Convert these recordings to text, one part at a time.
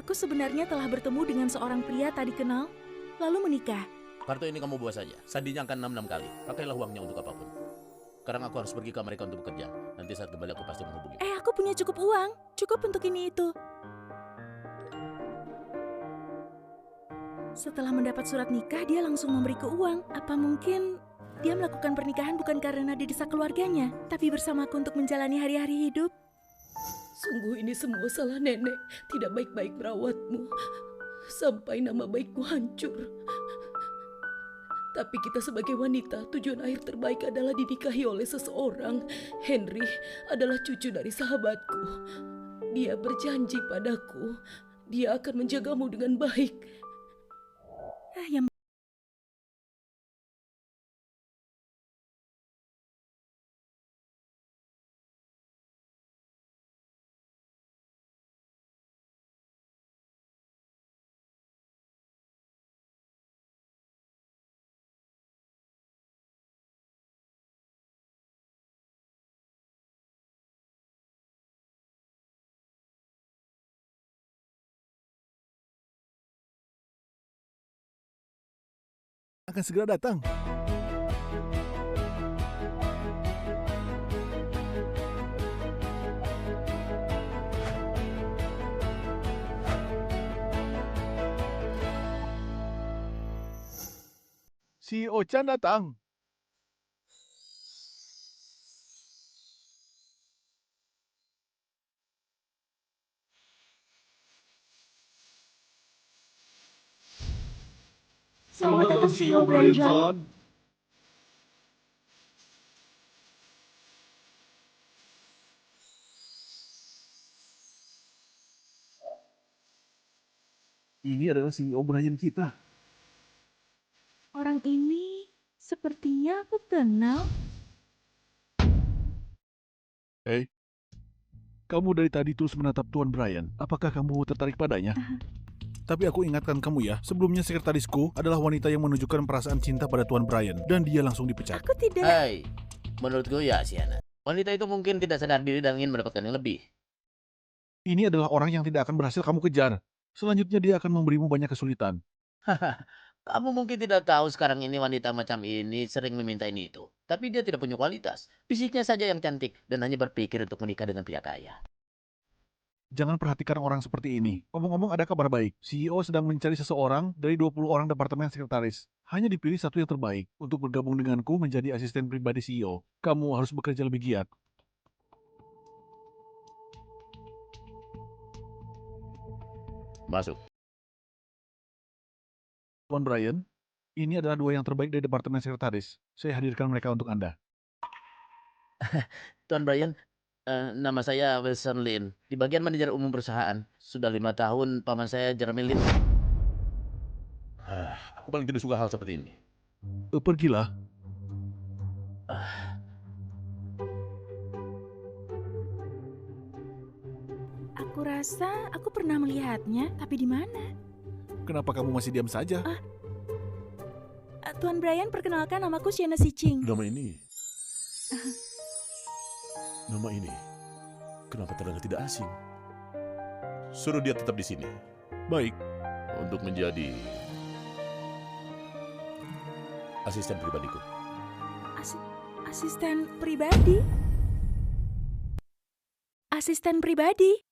Aku sebenarnya telah bertemu dengan seorang pria tadi kenal, lalu menikah. Kartu ini kamu buat saja. Sandinya akan 66 kali. Pakailah uangnya untuk apapun. Sekarang aku harus pergi ke Amerika untuk bekerja. Nanti saat kembali aku pasti menghubungi. Aku punya cukup uang. Cukup untuk ini itu. Setelah mendapat surat nikah, dia langsung memberiku uang. Apa mungkin dia melakukan pernikahan bukan karena didesak keluarganya, tapi bersamaku untuk menjalani hari-hari hidup? Sungguh ini semua salah nenek. Tidak baik-baik merawatmu. Sampai nama baikku hancur. Tapi kita sebagai wanita, tujuan akhir terbaik adalah dinikahi oleh seseorang. Henry adalah cucu dari sahabatku. Dia berjanji padaku, dia akan menjagamu dengan baik. Yang akan segera datang. CEO Chan datang. Selamat datang CEO Brian John. Ini adalah CEO Brian kita. orang ini sepertinya aku kenal. Hei, kamu dari tadi terus menatap Tuan Brian. Apakah kamu tertarik padanya? Tapi aku ingatkan kamu ya, sebelumnya sekretarisku adalah wanita yang menunjukkan perasaan cinta pada Tuan Brian, dan dia langsung dipecat. Aku tidak. Hai, menurutku ya Siana. Wanita itu mungkin tidak sadar diri dan ingin mendapatkan yang lebih. Ini adalah orang yang tidak akan berhasil kamu kejar. Selanjutnya dia akan memberimu banyak kesulitan. Kamu mungkin tidak tahu sekarang ini wanita macam ini sering meminta ini itu. Tapi dia tidak punya kualitas. Fisiknya saja yang cantik dan hanya berpikir untuk menikah dengan pria kaya. Jangan perhatikan orang seperti ini. Ngomong-ngomong ada kabar baik. CEO sedang mencari seseorang dari 20 orang departemen sekretaris. Hanya dipilih satu yang terbaik untuk bergabung denganku menjadi asisten pribadi CEO. Kamu harus bekerja lebih giat. Masuk. Tuan Brian, ini adalah dua yang terbaik dari departemen sekretaris. Saya hadirkan mereka untuk Anda. Tuan Brian, nama saya Wilson Lin. Di bagian manajer umum perusahaan. Sudah 5 tahun paman saya Jeremy Lin. Aku paling tidak suka hal seperti ini. Pergilah. Aku rasa aku pernah melihatnya, tapi di mana? Kenapa kamu masih diam saja? Tuan Brian, perkenalkan namaku Sienna Siching. Nama ini... Nama ini... Kenapa terdengar tidak asing? Suruh dia tetap di sini. Baik. Untuk menjadi... asisten pribadiku. Asisten pribadi? Asisten pribadi?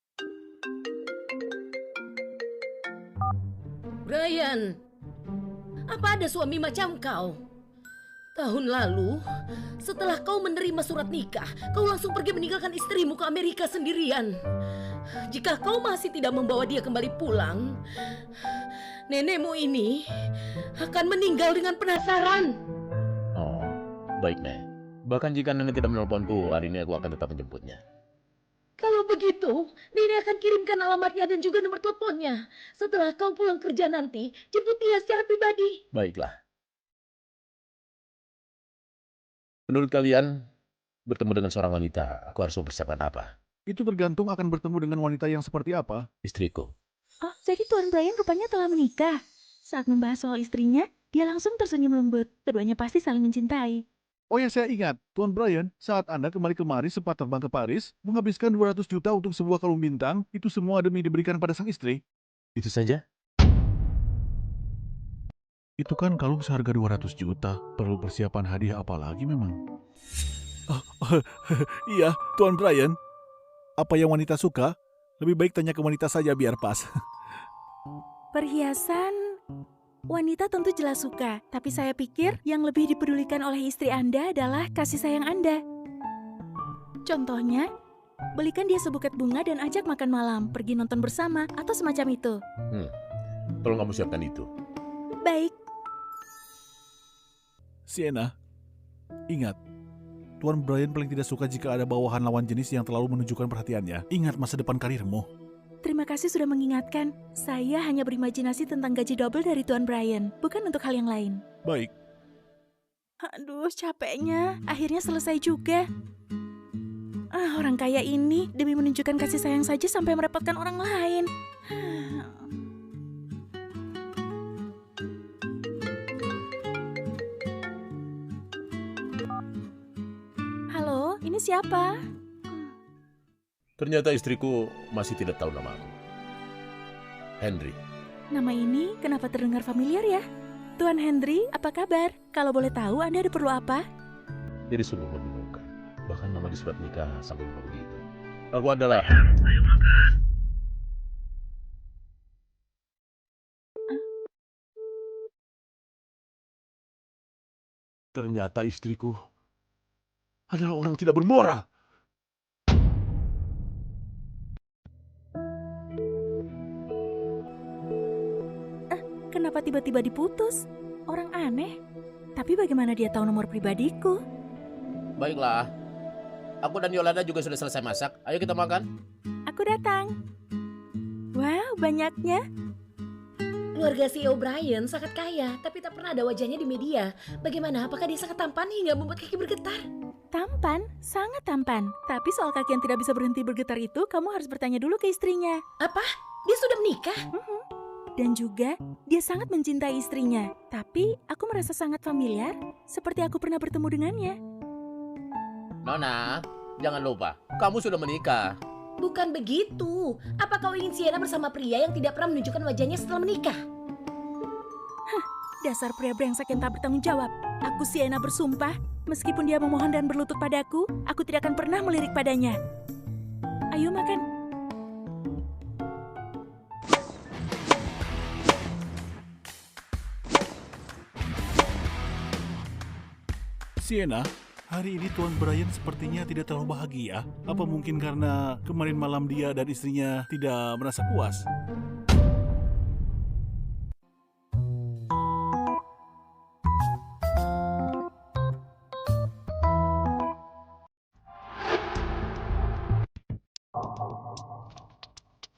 Brian, apa ada suami macam kau? Tahun lalu, setelah kau menerima surat nikah, kau langsung pergi meninggalkan istrimu ke Amerika sendirian. Jika kau masih tidak membawa dia kembali pulang, nenekmu ini akan meninggal dengan penasaran. Oh, baik, Nek. Bahkan jika nenek tidak menelponku, hari ini aku akan tetap menjemputnya. Kalau begitu, nenek akan kirimkan alamatnya dan juga nomor teleponnya. Setelah kau pulang kerja nanti, jemput dia secara pribadi. Baiklah. Menurut kalian, bertemu dengan seorang wanita, aku harus mempersiapkan apa? Itu tergantung akan bertemu dengan wanita yang seperti apa. Istriku. Oh, jadi Tuan Brian rupanya telah menikah. Saat membahas soal istrinya, dia langsung tersenyum lembut. Keduanya pasti saling mencintai. Oh ya, saya ingat, Tuan Brian, saat Anda kembali kemari sempat terbang ke Paris, menghabiskan 200 juta untuk sebuah kalung bintang, itu semua demi diberikan pada sang istri. Itu saja? Itu kan kalung seharga 200 juta. Perlu persiapan hadiah apa lagi memang? Iya, Tuan Brian. Apa yang wanita suka? Lebih baik tanya ke wanita saja biar pas. Perhiasan, wanita tentu jelas suka. Tapi saya pikir yang lebih dipedulikan oleh istri Anda adalah kasih sayang Anda. Contohnya, belikan dia sebuket bunga dan ajak makan malam, pergi nonton bersama, atau semacam itu. Tolong kamu siapkan itu. Baik, Sienna, ingat, Tuan Brian paling tidak suka jika ada bawahan lawan jenis yang terlalu menunjukkan perhatiannya. Ingat masa depan karirmu. terima kasih sudah mengingatkan. Saya hanya berimajinasi tentang gaji double dari Tuan Brian, bukan untuk hal yang lain. Baik, Aduh, capeknya. Akhirnya selesai juga. Orang kaya ini demi menunjukkan kasih sayang saja sampai merepotkan orang lain. Halo, ini siapa? Ternyata istriku masih tidak tahu namaku. Henry. Nama ini kenapa terdengar familiar ya? Tuan Henry, apa kabar? Kalau boleh tahu, Anda ada perlu apa? Jadi sungguh membingungkan. Bahkan nama di surat nikah sampai begitu. Aku adalah... Ternyata istriku adalah orang tidak bermoral. Kenapa tiba-tiba diputus? Orang aneh. Tapi bagaimana dia tahu nomor pribadiku? Baiklah. Aku dan Yolanda juga sudah selesai masak. Ayo kita makan. Aku datang. Wow, banyaknya. Keluarga CEO Brian sangat kaya, tapi tak pernah ada wajahnya di media. Bagaimana? Apakah dia sangat tampan hingga membuat kaki bergetar? Tampan, sangat tampan. Tapi soal kaki yang tidak bisa berhenti bergetar itu, kamu harus bertanya dulu ke istrinya. Apa? Dia sudah menikah? Dan juga, dia sangat mencintai istrinya. Tapi, aku merasa sangat familiar, seperti aku pernah bertemu dengannya. Nona, jangan lupa. Kamu sudah menikah. Bukan begitu. Apa kau ingin Sienna bersama pria yang tidak pernah menunjukkan wajahnya setelah menikah? Dasar pria brengsek yang tak bertanggung jawab. Aku Sienna bersumpah, meskipun dia memohon dan berlutut padaku, aku tidak akan pernah melirik padanya. Ayo makan. Sienna, hari ini Tuan Brian sepertinya tidak terlalu bahagia. Apa mungkin karena kemarin malam dia dan istrinya tidak merasa puas?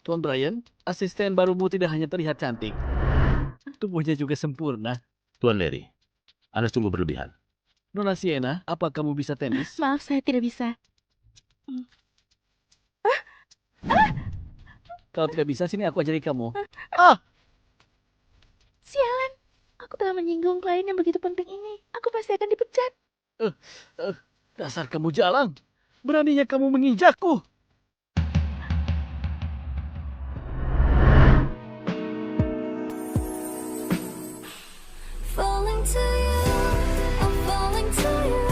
Tuan Brian, asisten barumu tidak hanya terlihat cantik, tubuhnya juga sempurna. Tuan Larry, Anda sungguh berlebihan. Nona Sienna, apa kamu bisa tenis? Maaf, saya tidak bisa. Kalau tidak bisa, sini aku ajari kamu. Sialan, aku telah menyinggung klien yang begitu penting ini. Aku pasti akan dipecat. Dasar kamu jalang. Beraninya kamu menginjakku. Falling to you, I'm falling to you.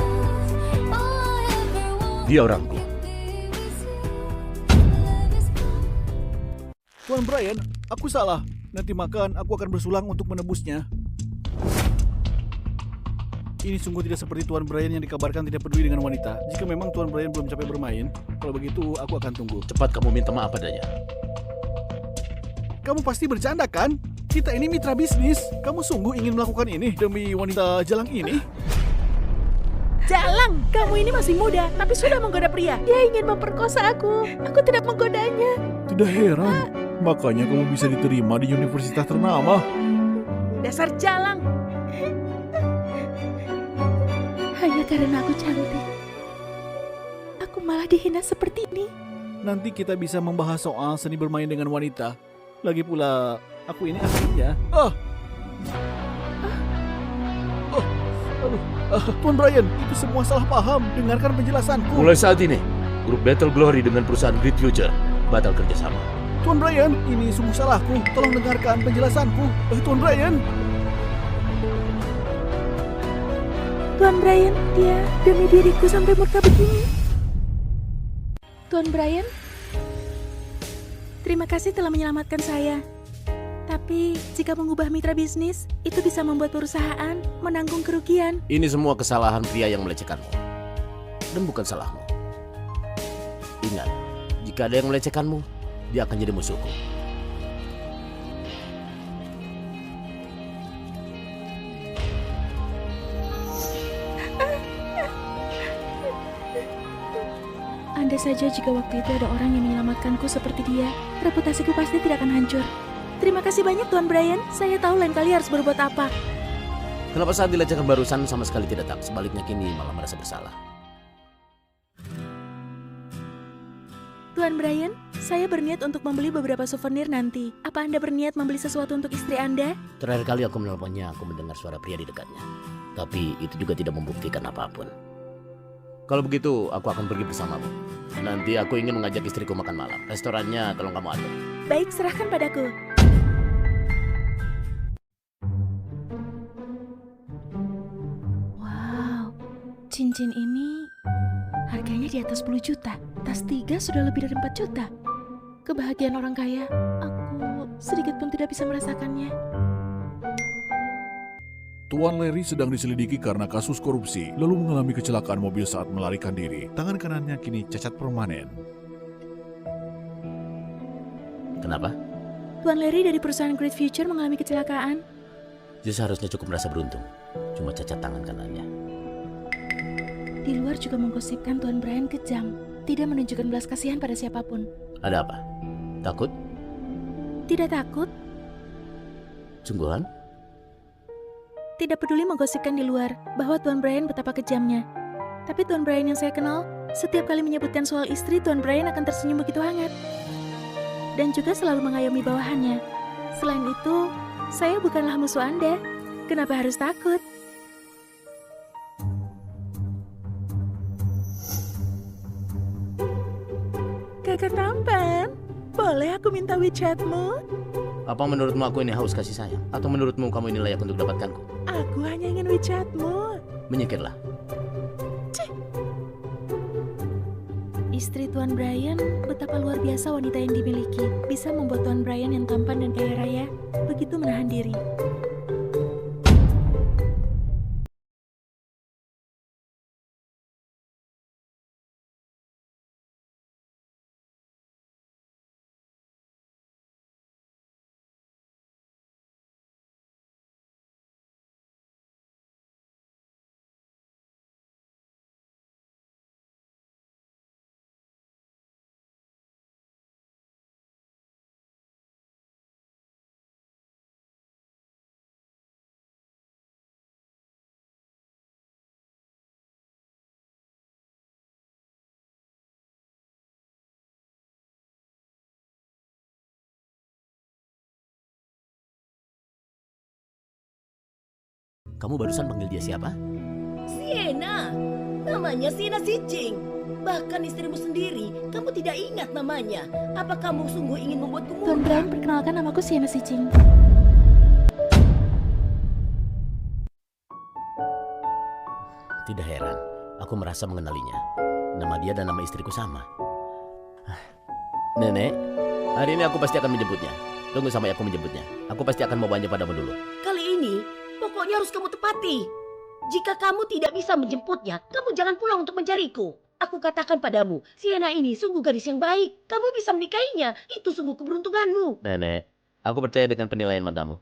All I ever want Dia orangku. to be with you. Love is Tuan Brian, aku salah. Nanti makan, aku akan bersulang untuk menebusnya. Ini sungguh tidak seperti Tuan Brian yang dikabarkan tidak peduli dengan wanita. Jika memang Tuan Brian belum capek bermain, kalau begitu aku akan tunggu. Cepat kamu minta maaf padanya. Kamu pasti bercanda kan? Kita ini mitra bisnis. Kamu sungguh ingin melakukan ini demi wanita jalang ini? Jalang, kamu ini masih muda, tapi sudah menggoda pria. Dia ingin memperkosa aku. Aku tidak menggodanya. Tidak heran. Makanya kamu bisa diterima di universitas ternama. Dasar jalang. Hanya karena aku cantik. Aku malah dihina seperti ini. Nanti kita bisa membahas soal seni bermain dengan wanita. Lagi pula, aku ini aslinya. Tuan Brian, itu semua salah paham. Dengarkan penjelasanku. Mulai saat ini, grup Battle Glory dengan perusahaan Great Future batal kerjasama. Tuan Brian, ini sungguh salahku. Tolong dengarkan penjelasanku. Tuan Brian. Tuan Brian, dia demi diriku sampai murka begini. Tuan Brian, terima kasih telah menyelamatkan saya. Tapi jika mengubah mitra bisnis, itu bisa membuat perusahaan menanggung kerugian. Ini semua kesalahan pria yang melecehkanmu. Dan bukan salahmu. Ingat, jika ada yang melecehkanmu, dia akan jadi musuhku. Andai saja jika waktu itu ada orang yang menyelamatkanku seperti dia, reputasiku pasti tidak akan hancur. Terima kasih banyak Tuan Brian, saya tahu lain kali harus berbuat apa. Kenapa saat dilecehkan barusan sama sekali tidak tak? Sebaliknya kini malah merasa bersalah. Tuan Brian, saya berniat untuk membeli beberapa souvenir nanti. Apa Anda berniat membeli sesuatu untuk istri Anda? Terakhir kali aku menelponnya, aku mendengar suara pria di dekatnya. Tapi itu juga tidak membuktikan apapun. Kalau begitu, aku akan pergi bersamamu. Nanti aku ingin mengajak istriku makan malam. Restorannya tolong kamu atur. Baik, serahkan padaku. Wow, cincin ini harganya di atas 10 juta. Tas 3 sudah lebih dari 4 juta. Kebahagiaan orang kaya, aku sedikit pun tidak bisa merasakannya. Tuan Larry sedang diselidiki karena kasus korupsi, lalu mengalami kecelakaan mobil saat melarikan diri. Tangan kanannya kini cacat permanen. Kenapa? Tuan Larry dari perusahaan Great Future mengalami kecelakaan. Dia seharusnya cukup merasa beruntung. Cuma cacat tangan kanannya. Di luar juga menggosipkan Tuan Brian kejam, tidak menunjukkan belas kasihan pada siapapun. Ada apa? Takut? Tidak takut, Sungguhan? tidak peduli menggosipkan di luar bahwa Tuan Brian betapa kejamnya. Tapi Tuan Brian yang saya kenal, setiap kali menyebutkan soal istri, Tuan Brian akan tersenyum begitu hangat. Dan juga selalu mengayomi bawahannya. Selain itu, saya bukanlah musuh Anda. Kenapa harus takut? Kakak tampan, boleh aku minta WeChatmu? Apa menurutmu aku ini haus kasih sayang? Atau menurutmu kamu ini layak untuk dapatkanku? Aku hanya ingin WeChatmu. Menyingkirlah. Istri Tuan Brian, betapa luar biasa wanita yang dimiliki. Bisa membuat Tuan Brian yang tampan dan kaya raya begitu menahan diri. Kamu barusan panggil dia siapa? Sienna, namanya Sienna Sitching. Bahkan istrimu sendiri, kamu tidak ingat namanya. Apa kamu sungguh ingin membuatku Tuan murka? Brian, perkenalkan namaku Sienna Sitching. Tidak heran, aku merasa mengenalinya. Nama dia dan nama istriku sama. Nenek, hari ini aku pasti akan menjemputnya. Tunggu sampai aku menjemputnya. Aku pasti akan membawanya padamu dulu. Kali ini, pokoknya harus kamu tepati. Jika kamu tidak bisa menjemputnya, kamu jangan pulang untuk mencariku. Aku katakan padamu, Sienna ini sungguh gadis yang baik. Kamu bisa menikahinya. Itu sungguh keberuntunganmu. Nenek, aku percaya dengan penilaian matamu.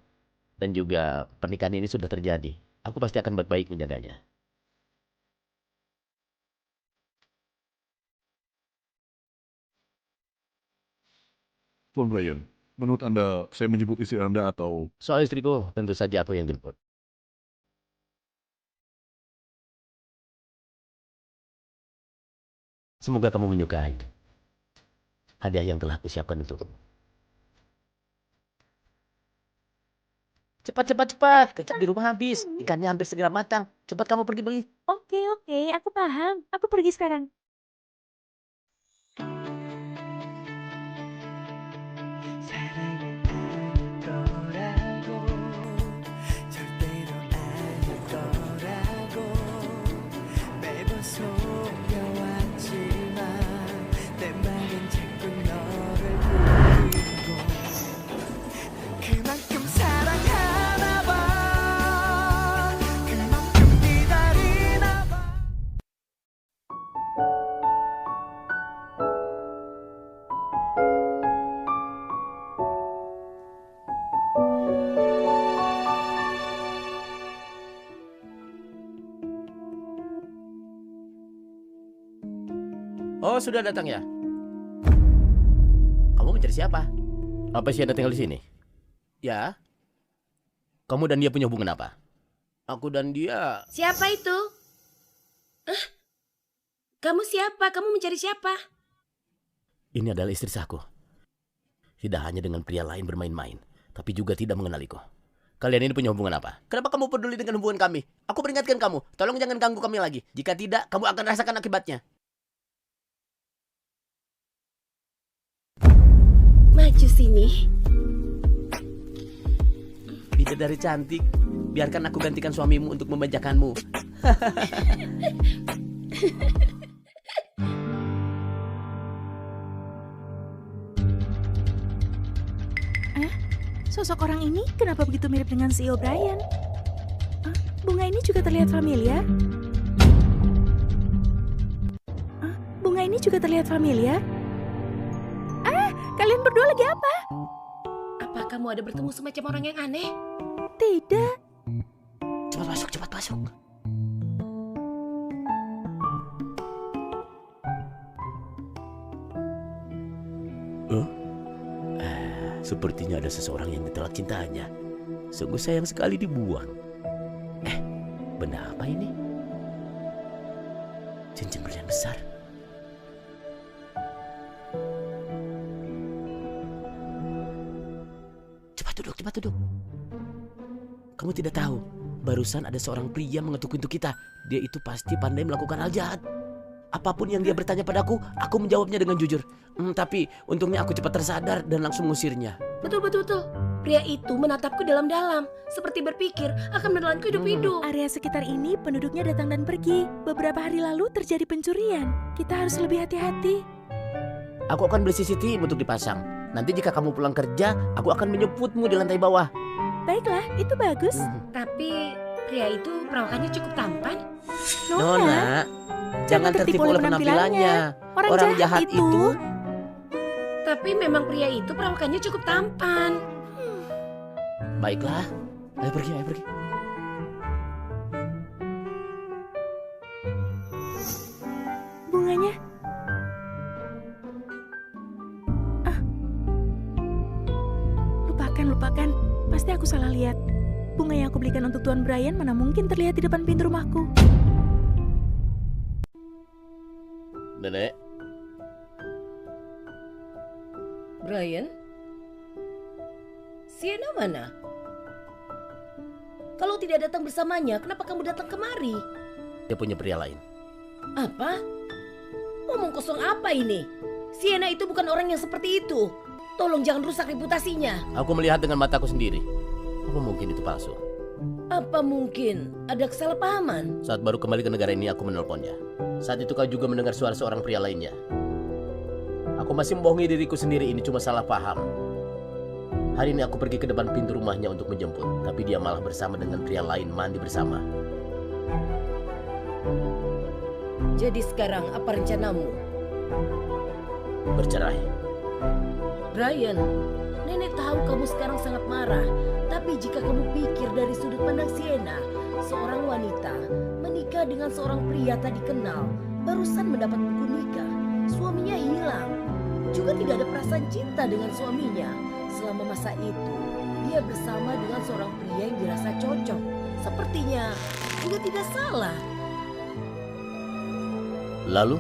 Dan juga pernikahan ini sudah terjadi. Aku pasti akan baik-baik menjaganya. Tuan Brian, menurut Anda saya menjemput istri Anda atau... Soal istriku, tentu saja aku yang jemput. Semoga kamu menyukai hadiah yang telah kusiapkan untukmu. Cepat, cepat, cepat. Kecap di rumah habis. Ikannya hampir setengah matang. Cepat kamu pergi. Oke, aku paham. Aku pergi sekarang. 사랑은 아닐 거라고 절대로 아닐 거라고 매번 속여왔지만 내 맘은 자꾸 너를 부르고 그만큼 사랑하나 봐 그만큼 기다리나 봐 Oh, sudah datang ya? Kamu mencari siapa? Apa Sienna tinggal di sini? Ya. Kamu dan dia punya hubungan apa? Aku dan dia... Siapa itu? Kamu siapa? Kamu mencari siapa? Ini adalah istri sahku. Tidak hanya dengan pria lain bermain-main, tapi juga tidak mengenaliku. Kalian ini punya hubungan apa? Kenapa kamu peduli dengan hubungan kami? Aku peringatkan kamu, tolong jangan ganggu kami lagi. Jika tidak, kamu akan rasakan akibatnya. Maju sini. Bidadari cantik, biarkan aku gantikan suamimu untuk memanjakanmu. Sosok orang ini kenapa begitu mirip dengan CEO Brian? Bunga ini juga terlihat familiar. Bunga ini juga terlihat familiar. Kalian berdua lagi apa? Apa kamu ada bertemu semacam orang yang aneh? Tidak. Cepat masuk, cepat masuk. Sepertinya ada seseorang yang ditolak cintanya. Sungguh sayang sekali dibuang. Benda apa ini? Cincin berlian besar. Cepat duduk. Kamu tidak tahu, barusan ada seorang pria mengetuk pintu kita. Dia itu pasti pandai melakukan hal jahat. Apapun yang dia bertanya padaku, aku menjawabnya dengan jujur. Tapi untungnya aku cepat tersadar dan langsung mengusirnya. Betul. Pria itu menatapku dalam-dalam, seperti berpikir akan menelanku hidup-hidup. Area sekitar ini penduduknya datang dan pergi. Beberapa hari lalu terjadi pencurian. Kita harus lebih hati-hati. Aku akan beli CCTV untuk dipasang. Nanti jika kamu pulang kerja, aku akan menjemputmu di lantai bawah. Baiklah, itu bagus. Tapi pria itu perawakannya cukup tampan. Nona, jangan tertipu oleh penampilannya. Orang jahat itu. Tapi memang pria itu perawakannya cukup tampan. Baiklah, ayo pergi. Bunganya. Lupakan. Pasti aku salah lihat. Bunga yang aku belikan untuk Tuan Brian mana mungkin terlihat di depan pintu rumahku. Nenek, Brian? Sienna mana? Kalau tidak datang bersamanya, kenapa kamu datang kemari? dia punya pria lain. Apa? Ngomong kosong apa ini? Sienna itu bukan orang yang seperti itu. Tolong jangan rusak reputasinya. Aku melihat dengan mataku sendiri. Apa mungkin itu palsu? Apa mungkin ada kesalahpahaman? Saat baru kembali ke negara ini aku menelponnya. Saat itu kau juga mendengar suara seorang pria lainnya. Aku masih membohongi diriku sendiri, ini cuma salah paham. Hari ini aku pergi ke depan pintu rumahnya untuk menjemput, tapi dia malah bersama dengan pria lain mandi bersama. Jadi sekarang apa rencanamu? Bercerai. Brian, nenek tahu kamu sekarang sangat marah. Tapi jika kamu pikir dari sudut pandang Sienna, seorang wanita menikah dengan seorang pria tak dikenal, barusan mendapat buku nikah, suaminya hilang. Juga tidak ada perasaan cinta dengan suaminya. Selama masa itu, dia bersama dengan seorang pria yang dirasa cocok. Sepertinya juga tidak salah. Lalu?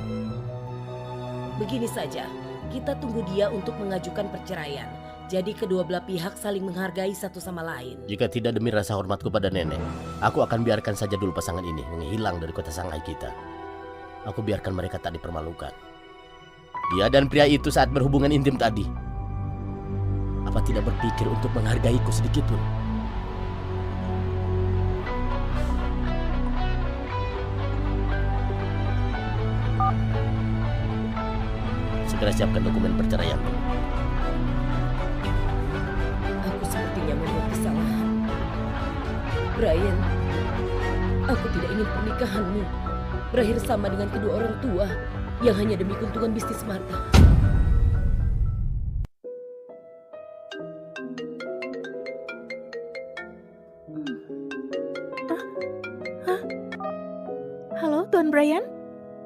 Begini saja, kita tunggu dia untuk mengajukan perceraian. Jadi kedua belah pihak saling menghargai satu sama lain. Jika tidak demi rasa hormatku pada nenek, aku akan biarkan saja dulu pasangan ini menghilang dari kota Shanghai kita. Aku biarkan mereka tak dipermalukan. Dia dan pria itu saat berhubungan intim tadi. Apa tidak berpikir untuk menghargaiku sedikit pun? Segera siapkan dokumen perceraianmu. Aku sepertinya membuat kesalahan. Brian, aku tidak ingin pernikahanmu berakhir sama dengan kedua orang tua yang hanya demi keuntungan bisnis semata. Halo, Tuan Brian?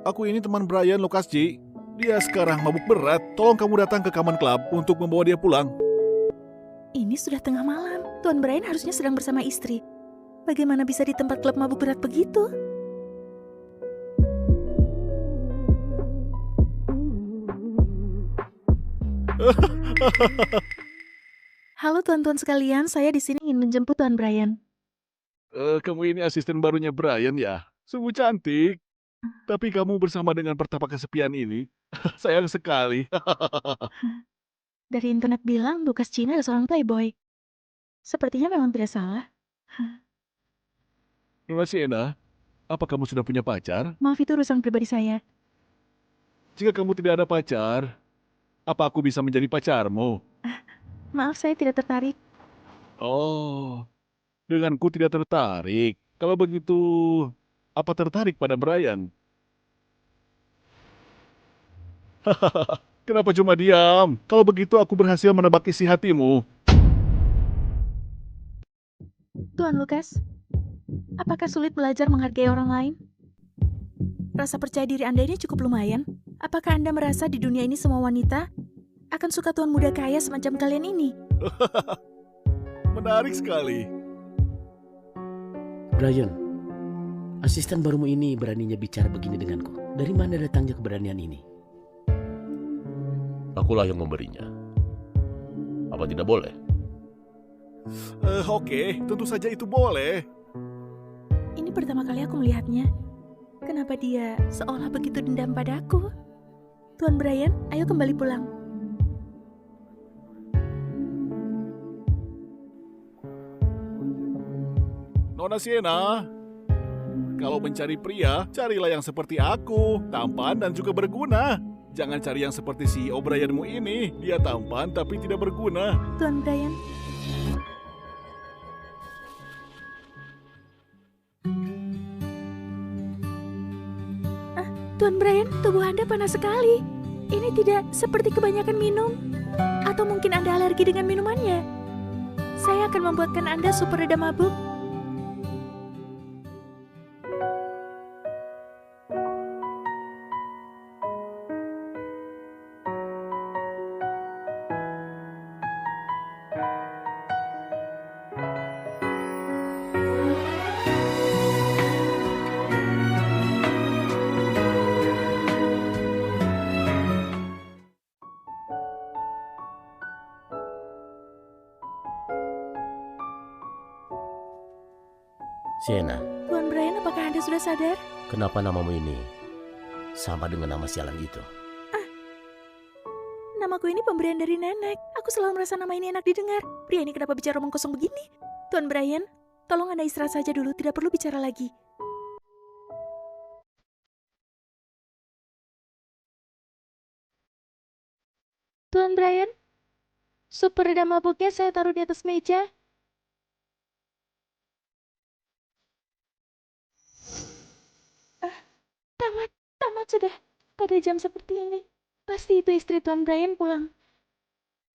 Aku ini teman Brian Lokasji. Dia sekarang mabuk berat. Tolong kamu datang ke Common Club untuk membawa dia pulang. Ini sudah tengah malam. Tuan Brian harusnya sedang bersama istri. Bagaimana bisa di tempat klub mabuk berat begitu? Halo tuan-tuan sekalian, saya di sini ingin menjemput Tuan Brian. Kamu ini asisten barunya Brian ya? Sungguh cantik. Tapi kamu bersama dengan pertapa kesepian ini. Sayang sekali. Dari internet bilang Lukas Cina adalah seorang playboy. Sepertinya memang tidak salah. Nona Sienna, apa kamu sudah punya pacar? Maaf, itu urusan pribadi saya. Jika kamu tidak ada pacar, apa aku bisa menjadi pacarmu? Maaf, saya tidak tertarik. Oh, denganku tidak tertarik. Kalau begitu, apa tertarik pada Brian? Kenapa cuma diam? Kalau begitu aku berhasil menebak isi hatimu. Tuan Lukas, apakah sulit belajar menghargai orang lain? Rasa percaya diri Anda ini cukup lumayan. Apakah Anda merasa di dunia ini semua wanita akan suka tuan muda kaya semacam kalian ini? Menarik sekali. Brian, asisten barumu ini beraninya bicara begini denganku. Dari mana datangnya keberanian ini? Akulah yang memberinya. Apa tidak boleh? Oke, tentu saja itu boleh. Ini pertama kali aku melihatnya. Kenapa dia seolah begitu dendam padaku? Tuan Brian, ayo kembali pulang. Nona Sienna, kalau mencari pria, carilah yang seperti aku, tampan dan juga berguna. Jangan cari yang seperti CEO Brianmu ini. Dia tampan tapi tidak berguna. Tuan Brian. Tuan Brian, tubuh Anda panas sekali. Ini tidak seperti kebanyakan minum. Atau mungkin Anda alergi dengan minumannya. Saya akan membuatkan Anda sup peredam mabuk. Sienna, Tuan Brian, apakah Anda sudah sadar? kenapa namamu ini sama dengan nama sialan itu? Namaku ini pemberian dari nenek. Aku selalu merasa nama ini enak didengar. Pria ini kenapa bicara omong kosong begini? Tuan Brian, tolong Anda istirahat saja dulu. Tidak perlu bicara lagi. Tuan Brian, sup peredam mabuknya saya taruh di atas meja. Tamat, tamat sudah. Pada jam seperti ini, pasti itu istri Tuan Brian pulang.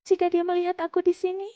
Jika dia melihat aku di sini.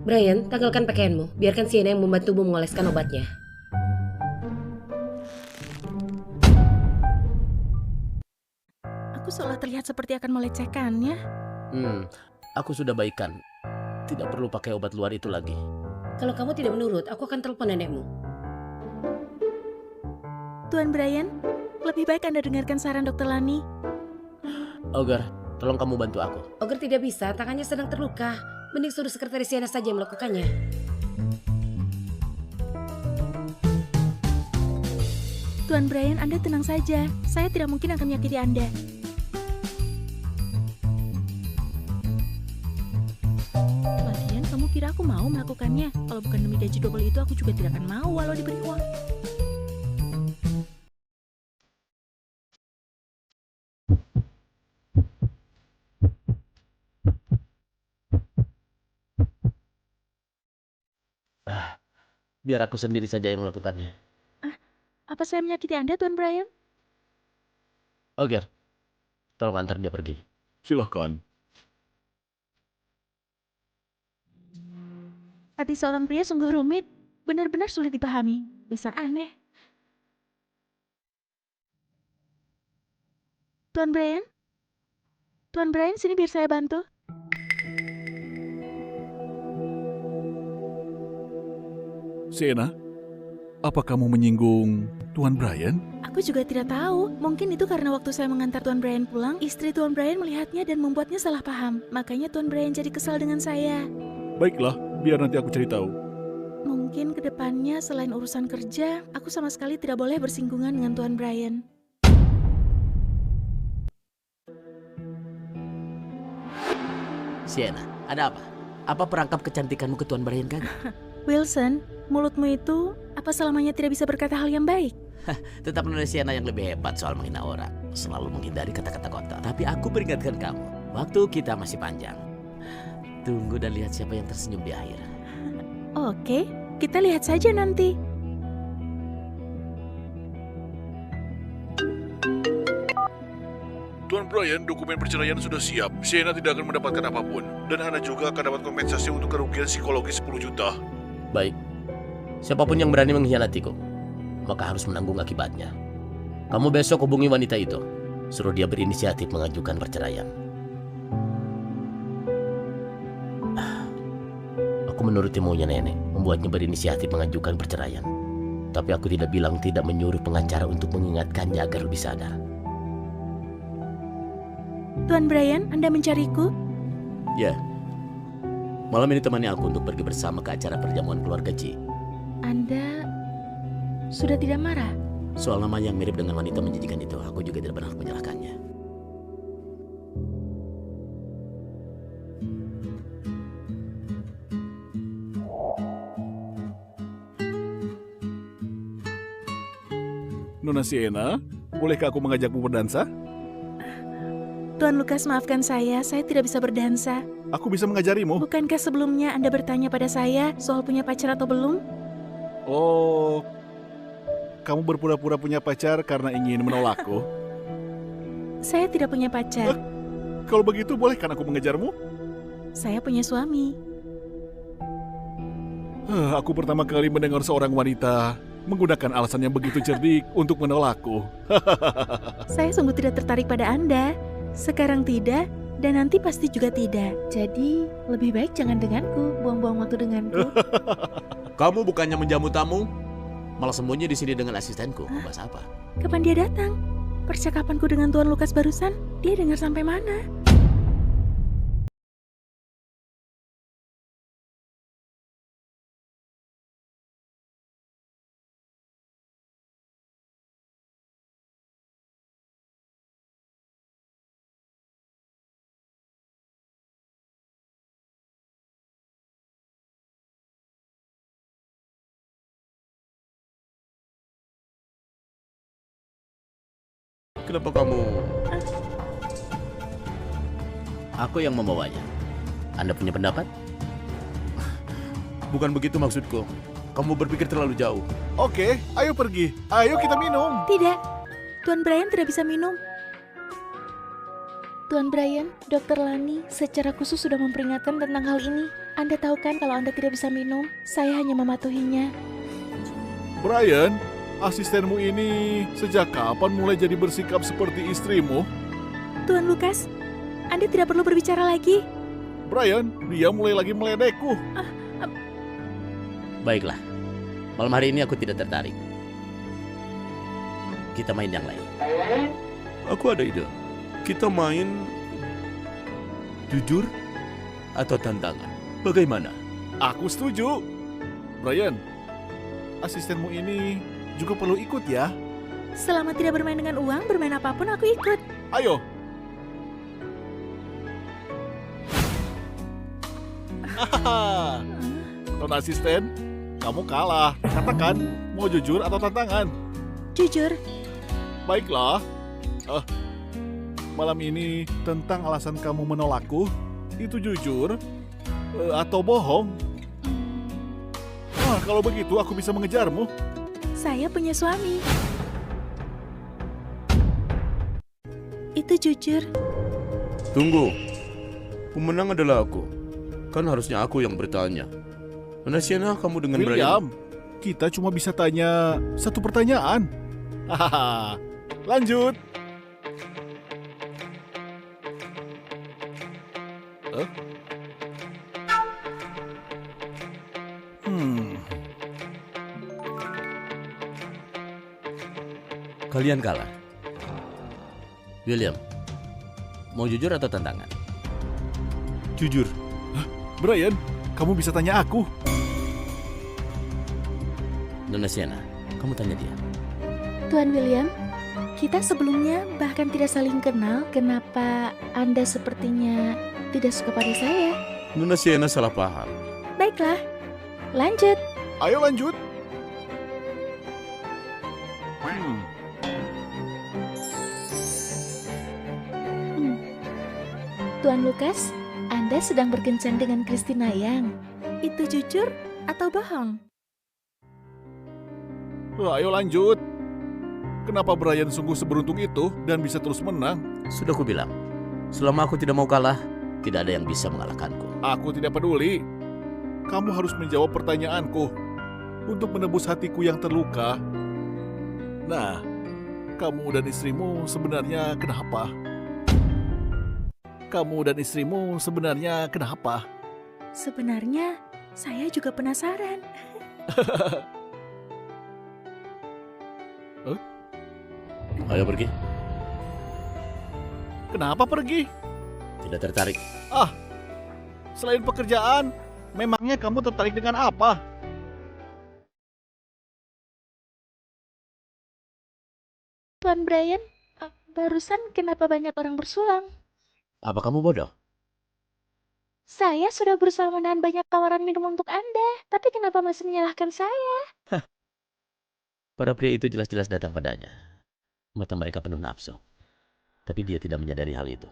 Brian, tanggalkan pakaianmu. Biarkan Sienna yang membantumu mengoleskan obatnya. Aku seolah terlihat seperti akan melecehkannya. Aku sudah baikan. Tidak perlu pakai obat luar itu lagi. Kalau kamu tidak menurut, aku akan telepon nenekmu. Tuan Brian, lebih baik Anda dengarkan saran Dr. Lani. Ogar, tolong kamu bantu aku. Ogar tidak bisa, tangannya sedang terluka. Mending suruh sekretaris Sienna saja yang melakukannya. Tuan Brian, Anda tenang saja. Saya tidak mungkin akan menyakiti Anda. Lagian, kamu kira aku mau melakukannya? Kalau bukan demi gaji double itu, aku juga tidak akan mau walau diberi uang. Biar aku sendiri saja yang melakukannya. Apa saya menyakiti Anda, Tuan Brian? Ogar, tolong antar dia pergi. Silahkan. Hati seorang pria sungguh rumit. Benar-benar sulit dipahami. Besar aneh. Tuan Brian? Tuan Brian, sini biar saya bantu. Sienna, apa kamu menyinggung Tuan Brian? Aku juga tidak tahu. Mungkin itu karena waktu saya mengantar Tuan Brian pulang, istri Tuan Brian melihatnya dan membuatnya salah paham. Makanya Tuan Brian jadi kesal dengan saya. Baiklah, biar nanti aku cari tahu. Mungkin kedepannya selain urusan kerja, aku sama sekali tidak boleh bersinggungan dengan Tuan Brian. Sienna, ada apa? Apa perangkap kecantikanmu ke Tuan Brian kan? Wilson, mulutmu itu apa selamanya tidak bisa berkata hal yang baik? Tetap Nona Sienna yang lebih hebat soal menghina orang. Selalu menghindari kata-kata kotor. Tapi aku peringatkan kamu, waktu kita masih panjang. Tunggu dan lihat siapa yang tersenyum di akhir. Oke, kita lihat saja nanti. Tuan Brian, dokumen perceraian sudah siap. Sienna tidak akan mendapatkan apapun. Dan Hana juga akan dapat kompensasi untuk kerugian psikologis 10 juta. Baik, siapapun yang berani mengkhianatiku, maka harus menanggung akibatnya. Kamu besok hubungi wanita itu. Suruh dia berinisiatif mengajukan perceraian. Aku menuruti maunya nenek, membuatnya berinisiatif mengajukan perceraian. Tapi aku tidak bilang tidak menyuruh pengacara untuk mengingatkannya agar lebih sadar. Tuan Brian, Anda mencariku? Ya, malam ini temani aku untuk pergi bersama ke acara perjamuan keluarga Ji. Anda sudah tidak marah? Soal nama yang mirip dengan wanita menjijikan itu, aku juga tidak berhak menyalahkannya. Nona Sienna, bolehkah aku mengajakmu berdansa? Tuan Lukas, maafkan saya tidak bisa berdansa. Aku bisa mengajarimu. Bukankah sebelumnya Anda bertanya pada saya soal punya pacar atau belum? Oh, kamu berpura-pura punya pacar karena ingin menolakku. Saya tidak punya pacar. Kalau begitu, bolehkan aku mengejarmu? Saya punya suami. Aku pertama kali mendengar seorang wanita menggunakan alasan yang begitu cerdik untuk menolakku. Saya sungguh tidak tertarik pada Anda. Sekarang tidak, dan nanti pasti juga tidak. Jadi, lebih baik jangan denganku, buang-buang waktu denganku. Kamu bukannya menjamu tamu, malah sembunyi di sini dengan asistenku. Membahas apa? Kapan dia datang? Percakapanku dengan Tuan Lukas barusan, dia dengar sampai mana? Kenapa kamu? Aku yang membawanya. Anda punya pendapat? Bukan begitu maksudku. Kamu berpikir terlalu jauh. Oke, ayo pergi. Ayo kita minum. Tidak, Tuan Brian tidak bisa minum. Tuan Brian, Dr. Lani secara khusus sudah memperingatkan tentang hal ini. Anda tahu kan kalau Anda tidak bisa minum, saya hanya mematuhinya. Brian, asistenmu ini sejak kapan mulai jadi bersikap seperti istrimu? Tuan Lukas, Anda tidak perlu berbicara lagi. Brian, dia mulai lagi meledekku. Baiklah, malam hari ini aku tidak tertarik. Kita main yang lain. Aku ada ide. Kita main jujur atau tantangan. Bagaimana? Aku setuju. Brian, asistenmu ini juga perlu ikut ya. Selama tidak bermain dengan uang, bermain apapun aku ikut. Ayo. Hahaha. Non asisten, kamu kalah. Katakan, mau jujur atau tantangan? Jujur, Baiklah. Malam ini tentang alasan kamu menolakku, itu jujur atau bohong? Kalau begitu aku bisa mengejarmu. saya punya suami. Itu jujur. Tunggu. Pemenang adalah aku. Kan harusnya aku yang bertanya. Nona Sienna, kamu dengan Brian? William, kita cuma bisa tanya satu pertanyaan. Hahaha. Lanjut. Kalian kalah. William, mau jujur atau tantangan? Jujur. Brian, kamu bisa tanya aku. Nona Sienna, kamu tanya dia. Tuan William, kita sebelumnya bahkan tidak saling kenal. Kenapa Anda sepertinya tidak suka pada saya? Nona Sienna salah paham. Baiklah, lanjut. Ayo lanjut. Tuan Lukas, Anda sedang berkencan dengan Christina Yang. Itu jujur atau bohong? Ayo lanjut. Kenapa Brian sungguh seberuntung itu dan bisa terus menang? Sudah ku bilang, selama aku tidak mau kalah, tidak ada yang bisa mengalahkanku. Aku tidak peduli. Kamu harus menjawab pertanyaanku untuk menebus hatiku yang terluka. Nah, kamu dan istrimu sebenarnya kenapa? Kamu dan istrimu sebenarnya kenapa? Sebenarnya, saya juga penasaran. Ayo pergi. Kenapa pergi? Tidak tertarik. Selain pekerjaan, memangnya kamu tertarik dengan apa? Tuan Brian, barusan kenapa banyak orang bersulang? Apa kamu bodoh? Saya sudah berusaha menahan banyak tawaran minum untuk Anda, tapi kenapa masih menyalahkan saya? Para pria itu jelas-jelas datang padanya. Mata mereka penuh nafsu. Tapi dia tidak menyadari hal itu.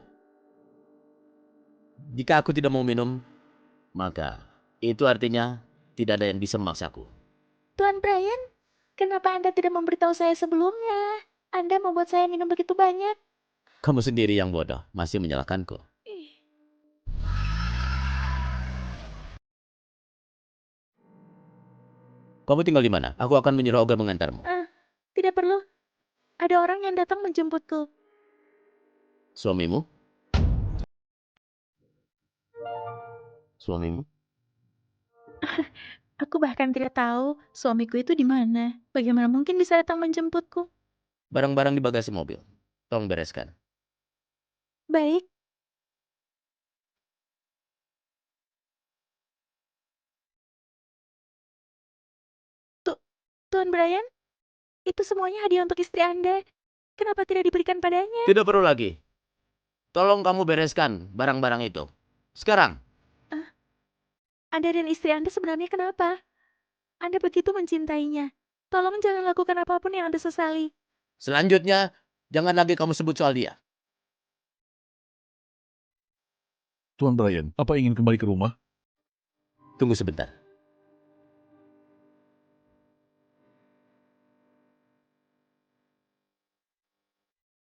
Jika aku tidak mau minum, maka itu artinya tidak ada yang bisa memaksaku. Tuan Brian, kenapa Anda tidak memberitahu saya sebelumnya? Anda membuat saya minum begitu banyak. Kamu sendiri yang bodoh, masih menyalahkanku. Kamu tinggal di mana? Aku akan menyuruh Olga mengantarmu. Tidak perlu. Ada orang yang datang menjemputku. Suamimu? Suamimu? Aku bahkan tidak tahu suamiku itu di mana. Bagaimana mungkin bisa datang menjemputku? Barang-barang di bagasi mobil. Tolong bereskan. Baik. Tuan Brian, itu semuanya hadiah untuk istri Anda. Kenapa tidak diberikan padanya? Tidak perlu lagi. Tolong kamu bereskan barang-barang itu. Sekarang. Anda dan istri Anda sebenarnya kenapa? Anda begitu mencintainya. Tolong jangan lakukan apapun yang Anda sesali. Selanjutnya, jangan lagi kamu sebut soal dia. Tuan Brian, apa ingin kembali ke rumah? Tunggu sebentar.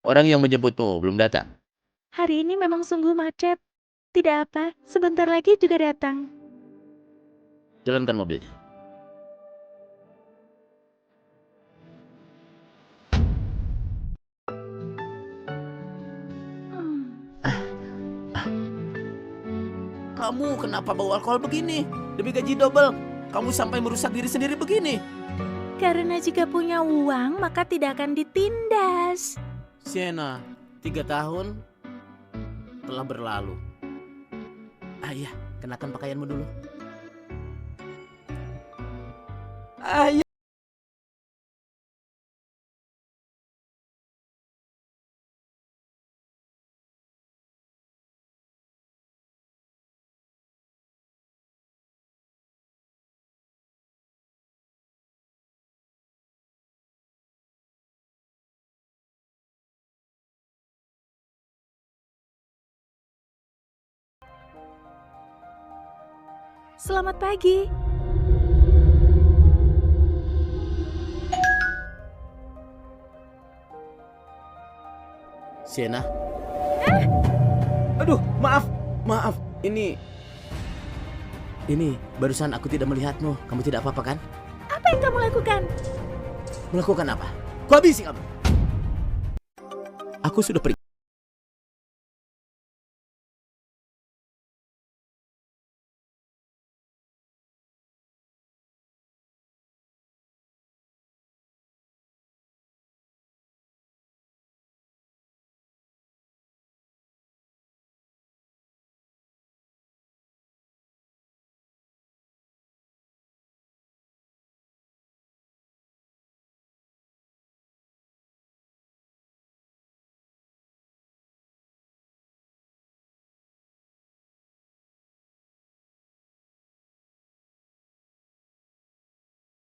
Orang yang menjemputmu belum datang. Hari ini memang sungguh macet. Tidak apa, sebentar lagi juga datang. Jalankan mobilnya. Kamu kenapa bawa alkohol begini? Demi gaji double, kamu sampai merusak diri sendiri begini. Karena jika punya uang, maka tidak akan ditindas. Sienna, 3 tahun telah berlalu. Ayah, kenakan pakaianmu dulu. Ayah. Selamat pagi. Sienna. Aduh, maaf. Maaf. Ini barusan aku tidak melihatmu. Kamu tidak apa-apa kan? Apa yang kamu lakukan? Melakukan apa? Kau habisi kamu. Aku sudah pergi.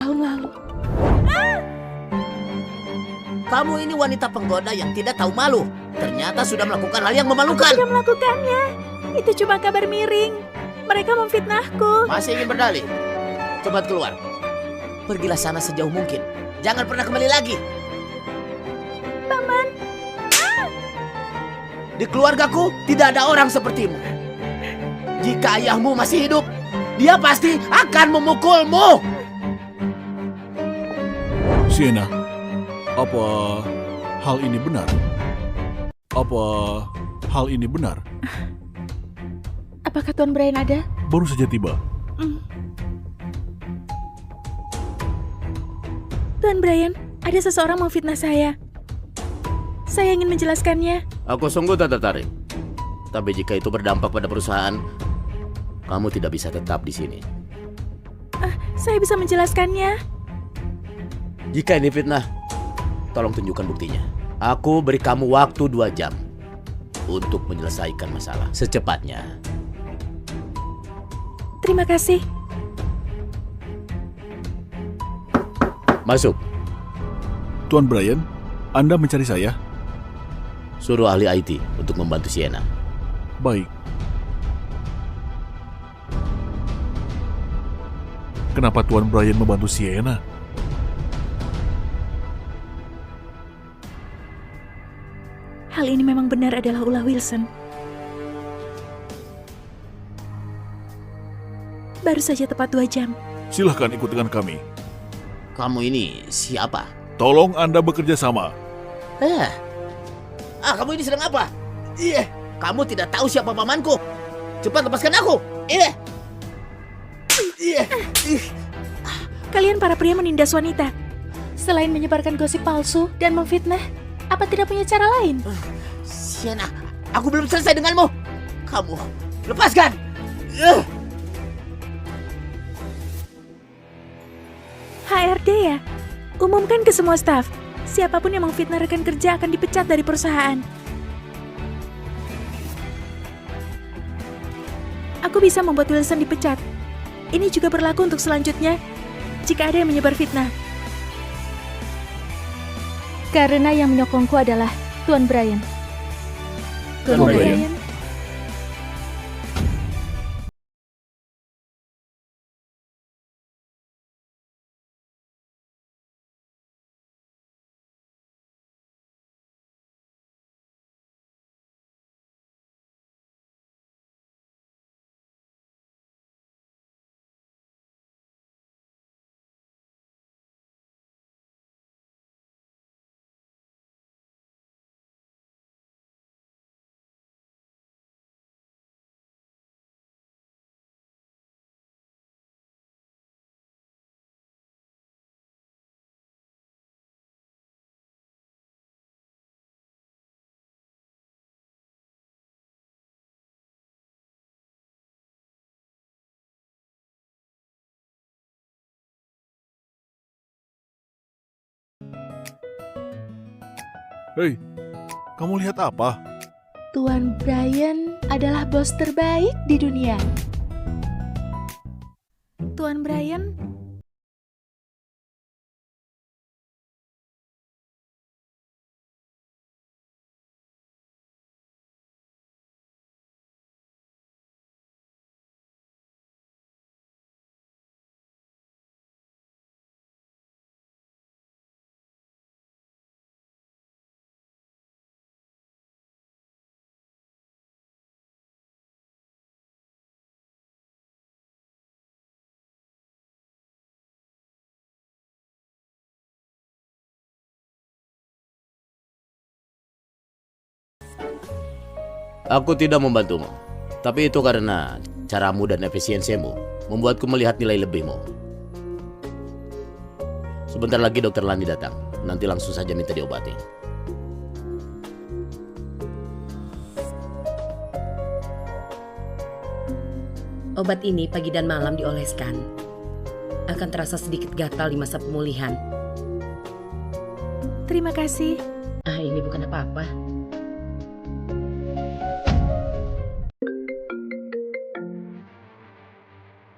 Tahun lalu. Kamu ini wanita penggoda yang tidak tahu malu. Ternyata sudah melakukan hal yang memalukan. Tidak melakukannya. Itu cuma kabar miring. Mereka memfitnahku. Masih ingin berdalih? Cepat keluar. Pergilah sana sejauh mungkin. Jangan pernah kembali lagi. Paman. Di keluargaku tidak ada orang sepertimu. Jika ayahmu masih hidup, dia pasti akan memukulmu. Sienna, apa hal ini benar? Apa hal ini benar? Apakah Tuan Brian ada? Baru saja tiba. Tuan Brian, ada seseorang memfitnah saya. Saya ingin menjelaskannya. Aku sungguh tak tertarik. Tapi jika itu berdampak pada perusahaan, kamu tidak bisa tetap di sini. Saya bisa menjelaskannya. Jika ini fitnah, tolong tunjukkan buktinya. Aku beri kamu waktu 2 jam untuk menyelesaikan masalah secepatnya. Terima kasih. Masuk. Tuan Brian, Anda mencari saya? Suruh ahli IT untuk membantu Sienna. Baik. Kenapa Tuan Brian membantu Sienna? Hal ini memang benar adalah ulah Wilson. Baru saja tepat 2 jam. Silahkan ikut dengan kami. Kamu ini siapa? Tolong Anda bekerja sama. Kamu ini sedang apa? Kamu tidak tahu siapa pamanku. Cepat lepaskan aku. Kalian para pria menindas wanita. Selain menyebarkan gosip palsu dan memfitnah, apa tidak punya cara lain? Sienna, aku belum selesai denganmu. Kamu, lepaskan. HRD ya? Umumkan ke semua staf. Siapapun yang memfitnah rekan kerja akan dipecat dari perusahaan. Aku bisa membuat Wilson dipecat. Ini juga berlaku untuk selanjutnya jika ada yang menyebar fitnah. Karena yang menyokongku adalah Tuan Brian. Tuan Brian. Hei, kamu lihat apa? Tuan Brian adalah bos terbaik di dunia. Tuan Brian, Aku tidak membantumu, tapi itu karena caramu dan efisiensimu membuatku melihat nilai lebihmu. Sebentar lagi dokter Lani datang, nanti langsung saja minta diobati. Obat ini pagi dan malam dioleskan. Akan terasa sedikit gatal di masa pemulihan. terima kasih. Ini bukan apa-apa.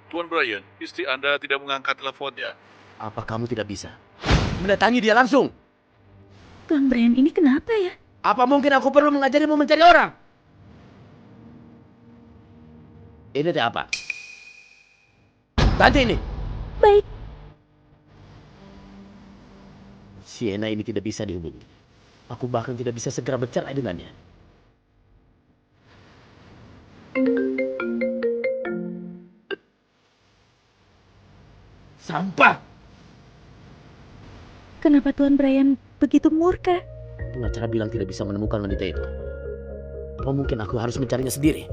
Tuan Brian, istri Anda tidak mengangkat teleponnya. Apa kamu tidak bisa mendatangi dia langsung? Tuan Brian ini kenapa ya? Apa mungkin aku perlu mengajarimu mencari orang? Ini teh apa? Ganti ini. Baik. Sienna ini tidak bisa dihubungi. Aku bahkan tidak bisa segera bercerai dengannya. Sampah! Kenapa Tuan Brian begitu murka? Pengacara bilang tidak bisa menemukan wanita itu. Apa mungkin aku harus mencarinya sendiri?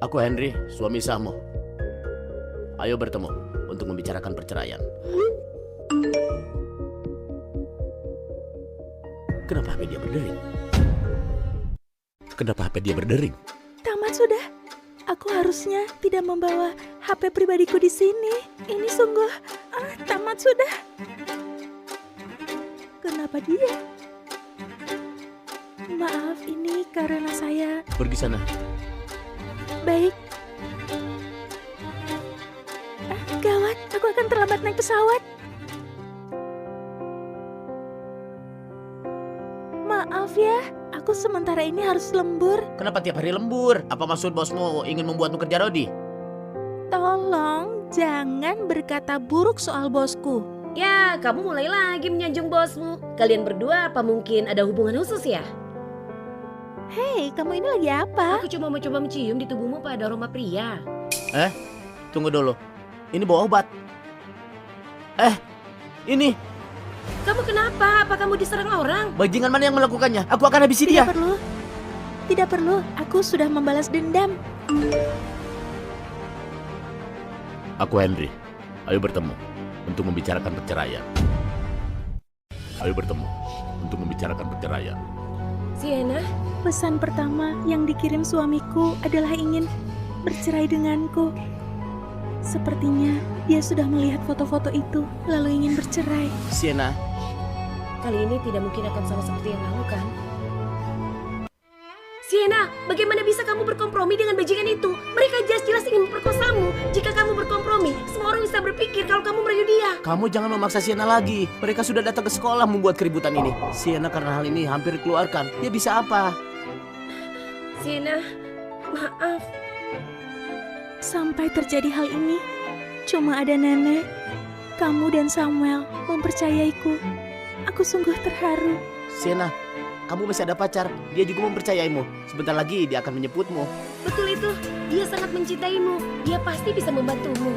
Aku Henry, suami Samo. Ayo bertemu untuk membicarakan perceraian. Kenapa HP dia berdering? Kenapa HP dia berdering? Tamat sudah. Aku harusnya tidak membawa HP pribadiku di sini. Ini sungguh tamat sudah. Kenapa dia? Maaf, ini karena saya. Pergi sana. Baik. Gawat, aku akan terlambat naik pesawat. Maaf ya, aku sementara ini harus lembur. Kenapa tiap hari lembur? Apa maksud bosmu ingin membuatmu kerja rodi? Tolong jangan berkata buruk soal bosku. Ya, kamu mulai lagi menyanjung bosmu. Kalian berdua apa mungkin ada hubungan khusus ya? Hei, kamu ini lagi apa? Aku cuma mau coba mencium di tubuhmu pada aroma pria. Tunggu dulu. Ini bawa obat. Ini Kamu kenapa? Apa kamu diserang orang? bajingan mana yang melakukannya? Aku akan habisi dia. Tidak perlu. Tidak perlu, aku sudah membalas dendam. Aku Henry. Ayo bertemu untuk membicarakan perceraian. Ayo bertemu untuk membicarakan perceraian. Sienna, Pesan pertama yang dikirim suamiku adalah ingin bercerai denganku. Sepertinya dia sudah melihat foto-foto itu, lalu ingin bercerai. Sienna, kali ini tidak mungkin akan sama seperti yang lalu kan? Sienna, bagaimana bisa kamu berkompromi dengan bajingan itu? Mereka jelas-jelas ingin memperkosamu. Jika kamu berkompromi, semua orang bisa berpikir kalau kamu merayu dia. kamu jangan memaksa Sienna lagi. Mereka sudah datang ke sekolah membuat keributan ini. Sienna karena hal ini hampir dikeluarkan. Dia bisa apa? Sienna, maaf. Sampai terjadi hal ini, cuma ada nenek, kamu dan Samuel mempercayaiku. Aku sungguh terharu. Sienna, kamu masih ada pacar. Dia juga mempercayaimu. Sebentar lagi dia akan menyebutmu. Betul itu, dia sangat mencintaimu. Dia pasti bisa membantumu.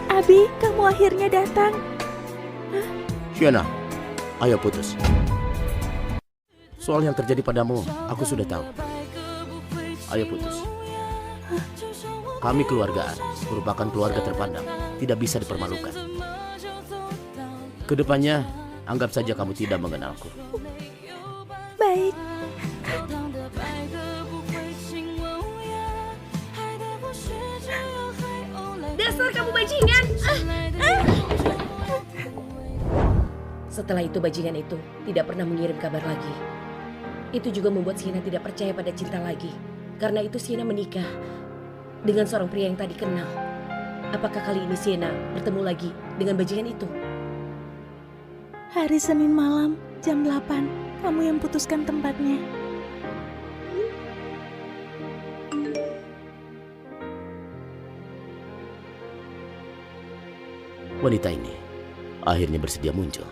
Abi, kamu akhirnya datang. Sienna, ayo putus. Soal yang terjadi padamu, aku sudah tahu. Ayo putus. Kami keluargaan, merupakan keluarga terpandang, tidak bisa dipermalukan. Kedepannya, anggap saja kamu tidak mengenalku. Baik. Dasar kamu bajingan! Setelah itu bajingan itu tidak pernah mengirim kabar lagi. Itu juga membuat Sienna tidak percaya pada cinta lagi. Karena itu Sienna menikah dengan seorang pria yang tadi kenal. Apakah kali ini Sienna bertemu lagi dengan bajingan itu? Hari Senin malam, jam 8. Kamu yang putuskan tempatnya. Wanita ini akhirnya bersedia muncul.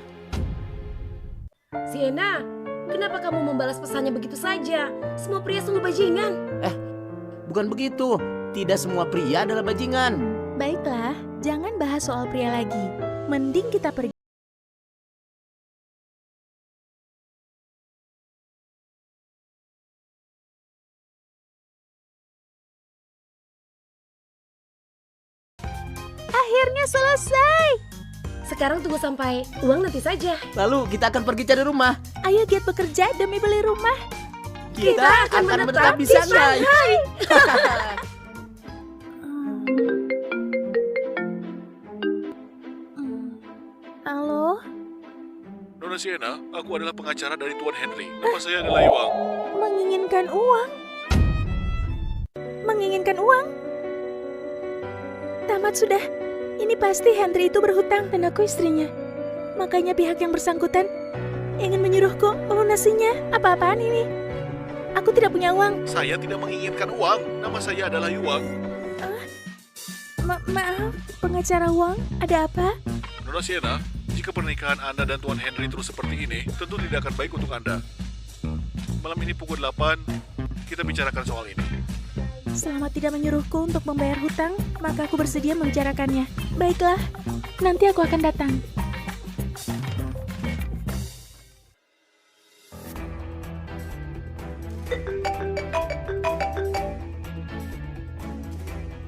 Sienna, kenapa kamu membalas pesannya begitu saja? Semua pria sungguh bajingan. Bukan begitu. Tidak semua pria adalah bajingan. Baiklah, jangan bahas soal pria lagi. Mending kita pergi. Akhirnya selesai. Sekarang tunggu sampai uang nanti saja. Lalu kita akan pergi cari rumah. Ayo giat bekerja demi beli rumah. Kita akan menetap di Shanghai. Halo, Nona Sienna, aku adalah pengacara dari Tuan Henry. Nama saya adalah Iwang. menginginkan uang. Menginginkan uang? Tamat sudah. Ini pasti Henry itu berhutang dan aku istrinya. Makanya pihak yang bersangkutan ingin menyuruhku melunasinya. Apa-apaan ini? Aku tidak punya uang. Saya tidak menginginkan uang. Nama saya adalah Iwang. Maaf, pengacara uang, ada apa? Nona Sienna, jika pernikahan Anda dan Tuan Henry terus seperti ini, tentu tidak akan baik untuk Anda. Malam ini pukul 8, kita bicarakan soal ini. Selama tidak menyuruhku untuk membayar hutang, maka aku bersedia membicarakannya. Baiklah, nanti aku akan datang.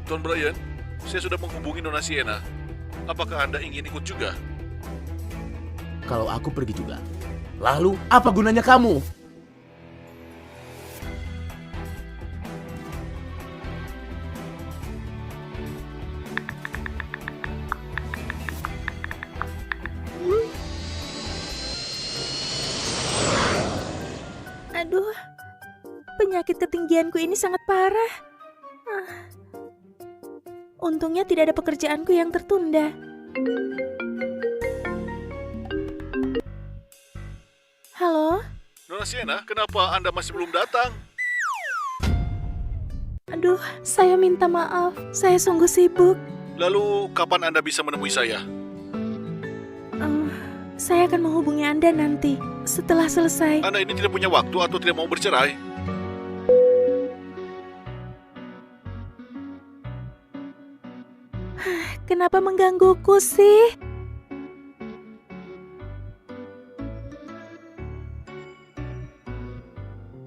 Tuan Brian, saya sudah menghubungi Nona Sienna. Apakah Anda ingin ikut juga? Kalau aku pergi juga, lalu apa gunanya kamu? Aduh, penyakit ketinggianku ini sangat parah. Untungnya tidak ada pekerjaanku yang tertunda. Halo? Nona Sienna, kenapa Anda masih belum datang? Aduh, saya minta maaf. Saya sungguh sibuk. Lalu, kapan Anda bisa menemui saya? Saya akan menghubungi Anda nanti, setelah selesai. Anda ini tidak punya waktu atau tidak mau bercerai? Kenapa menggangguku sih?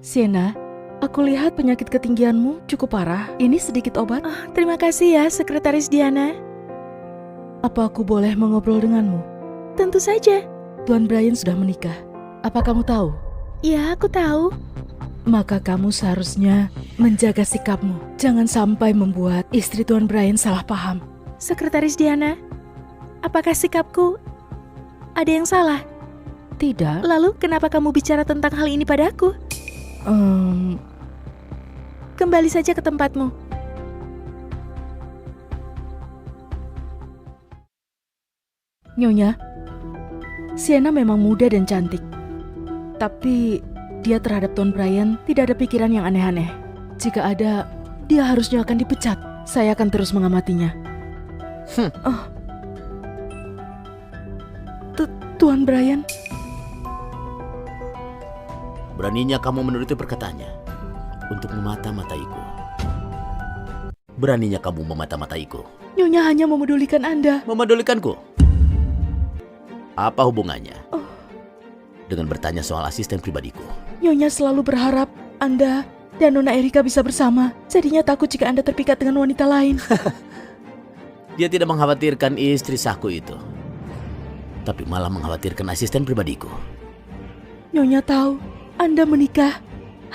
Sienna, aku lihat penyakit ketinggianmu cukup parah. Ini sedikit obat. Terima kasih ya, Sekretaris Diana. Apa aku boleh mengobrol denganmu? Tentu saja. Tuan Brian sudah menikah. Apa kamu tahu? Ya, aku tahu. Maka kamu seharusnya menjaga sikapmu. Jangan sampai membuat istri Tuan Brian salah paham. Sekretaris Diana, apakah sikapku ada yang salah? Tidak. Lalu kenapa kamu bicara tentang hal ini padaku? Kembali saja ke tempatmu. Nyonya, Sienna memang muda dan cantik. Tapi dia terhadap Tuan Brian tidak ada pikiran yang aneh-aneh. Jika ada, dia harusnya akan dipecat. Saya akan terus mengamatinya. Tuan Brian. Beraninya kamu menuruti perkataannya untuk memata-mataiku. Beraninya kamu memata-mataiku. Nyonya hanya memedulikan Anda. Memedulikanku? Apa hubungannya dengan bertanya soal asisten pribadiku? Nyonya selalu berharap Anda dan Nona Erika bisa bersama. Jadinya takut jika Anda terpikat dengan wanita lain. Dia tidak mengkhawatirkan istri sahku itu, tapi malah mengkhawatirkan asisten pribadiku. Nyonya tahu Anda menikah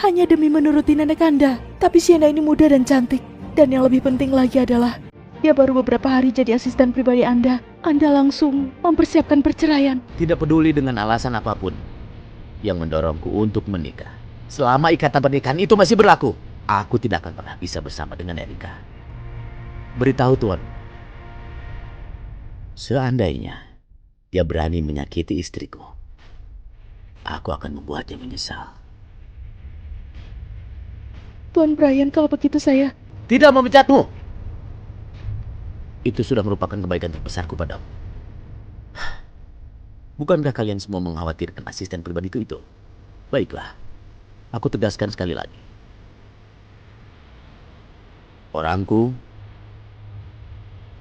hanya demi menuruti nenek Anda. Tapi Sienna ini muda dan cantik. Dan yang lebih penting lagi adalah Dia baru beberapa hari jadi asisten pribadi Anda. Anda langsung mempersiapkan perceraian. Tidak peduli dengan alasan apapun yang mendorongku untuk menikah. Selama ikatan pernikahan itu masih berlaku, aku tidak akan pernah bisa bersama dengan Erika. Beritahu Tuan, seandainya dia berani menyakiti istriku, aku akan membuatnya menyesal. Tuan Brian, kalau begitu saya... Tidak memecatmu. Itu sudah merupakan kebaikan terbesarku padamu. Bukankah kalian semua mengkhawatirkan asisten pribadiku itu? Baiklah, aku tegaskan sekali lagi. Orangku,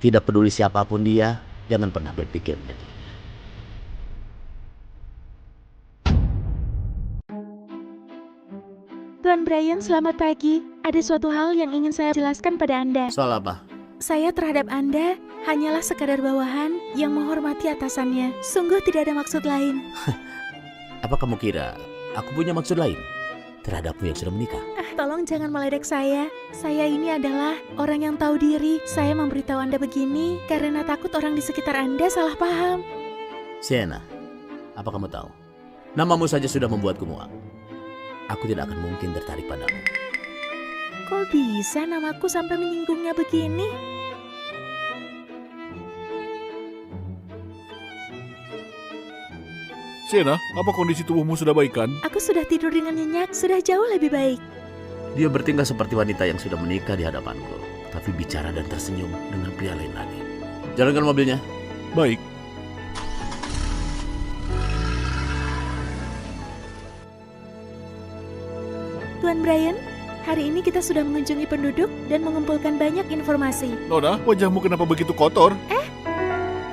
tidak peduli siapapun dia, jangan pernah berpikir begitu. Tuan Brian, selamat pagi. Ada suatu hal yang ingin saya jelaskan pada Anda. Soal apa? Saya terhadap Anda hanyalah sekadar bawahan yang menghormati atasannya. Sungguh tidak ada maksud lain. Apa kamu kira aku punya maksud lain terhadapmu yang sudah menikah? Tolong jangan meledek saya. Saya ini adalah orang yang tahu diri. Saya memberitahu Anda begini karena takut orang di sekitar Anda salah paham. Sienna, apa kamu tahu? Namamu saja sudah membuatku muak. Aku tidak akan mungkin tertarik padamu. Kok bisa namaku sampai menyinggungnya begini? Sienna, apa kondisi tubuhmu sudah baik kan? Aku sudah tidur dengan nyenyak, sudah jauh lebih baik. Dia bertingkah seperti wanita yang sudah menikah di hadapanku, tapi bicara dan tersenyum dengan pria lain lagi. Jalankan mobilnya. Baik. Tuan Brian, hari ini kita sudah mengunjungi penduduk dan mengumpulkan banyak informasi. Nona, wajahmu kenapa begitu kotor?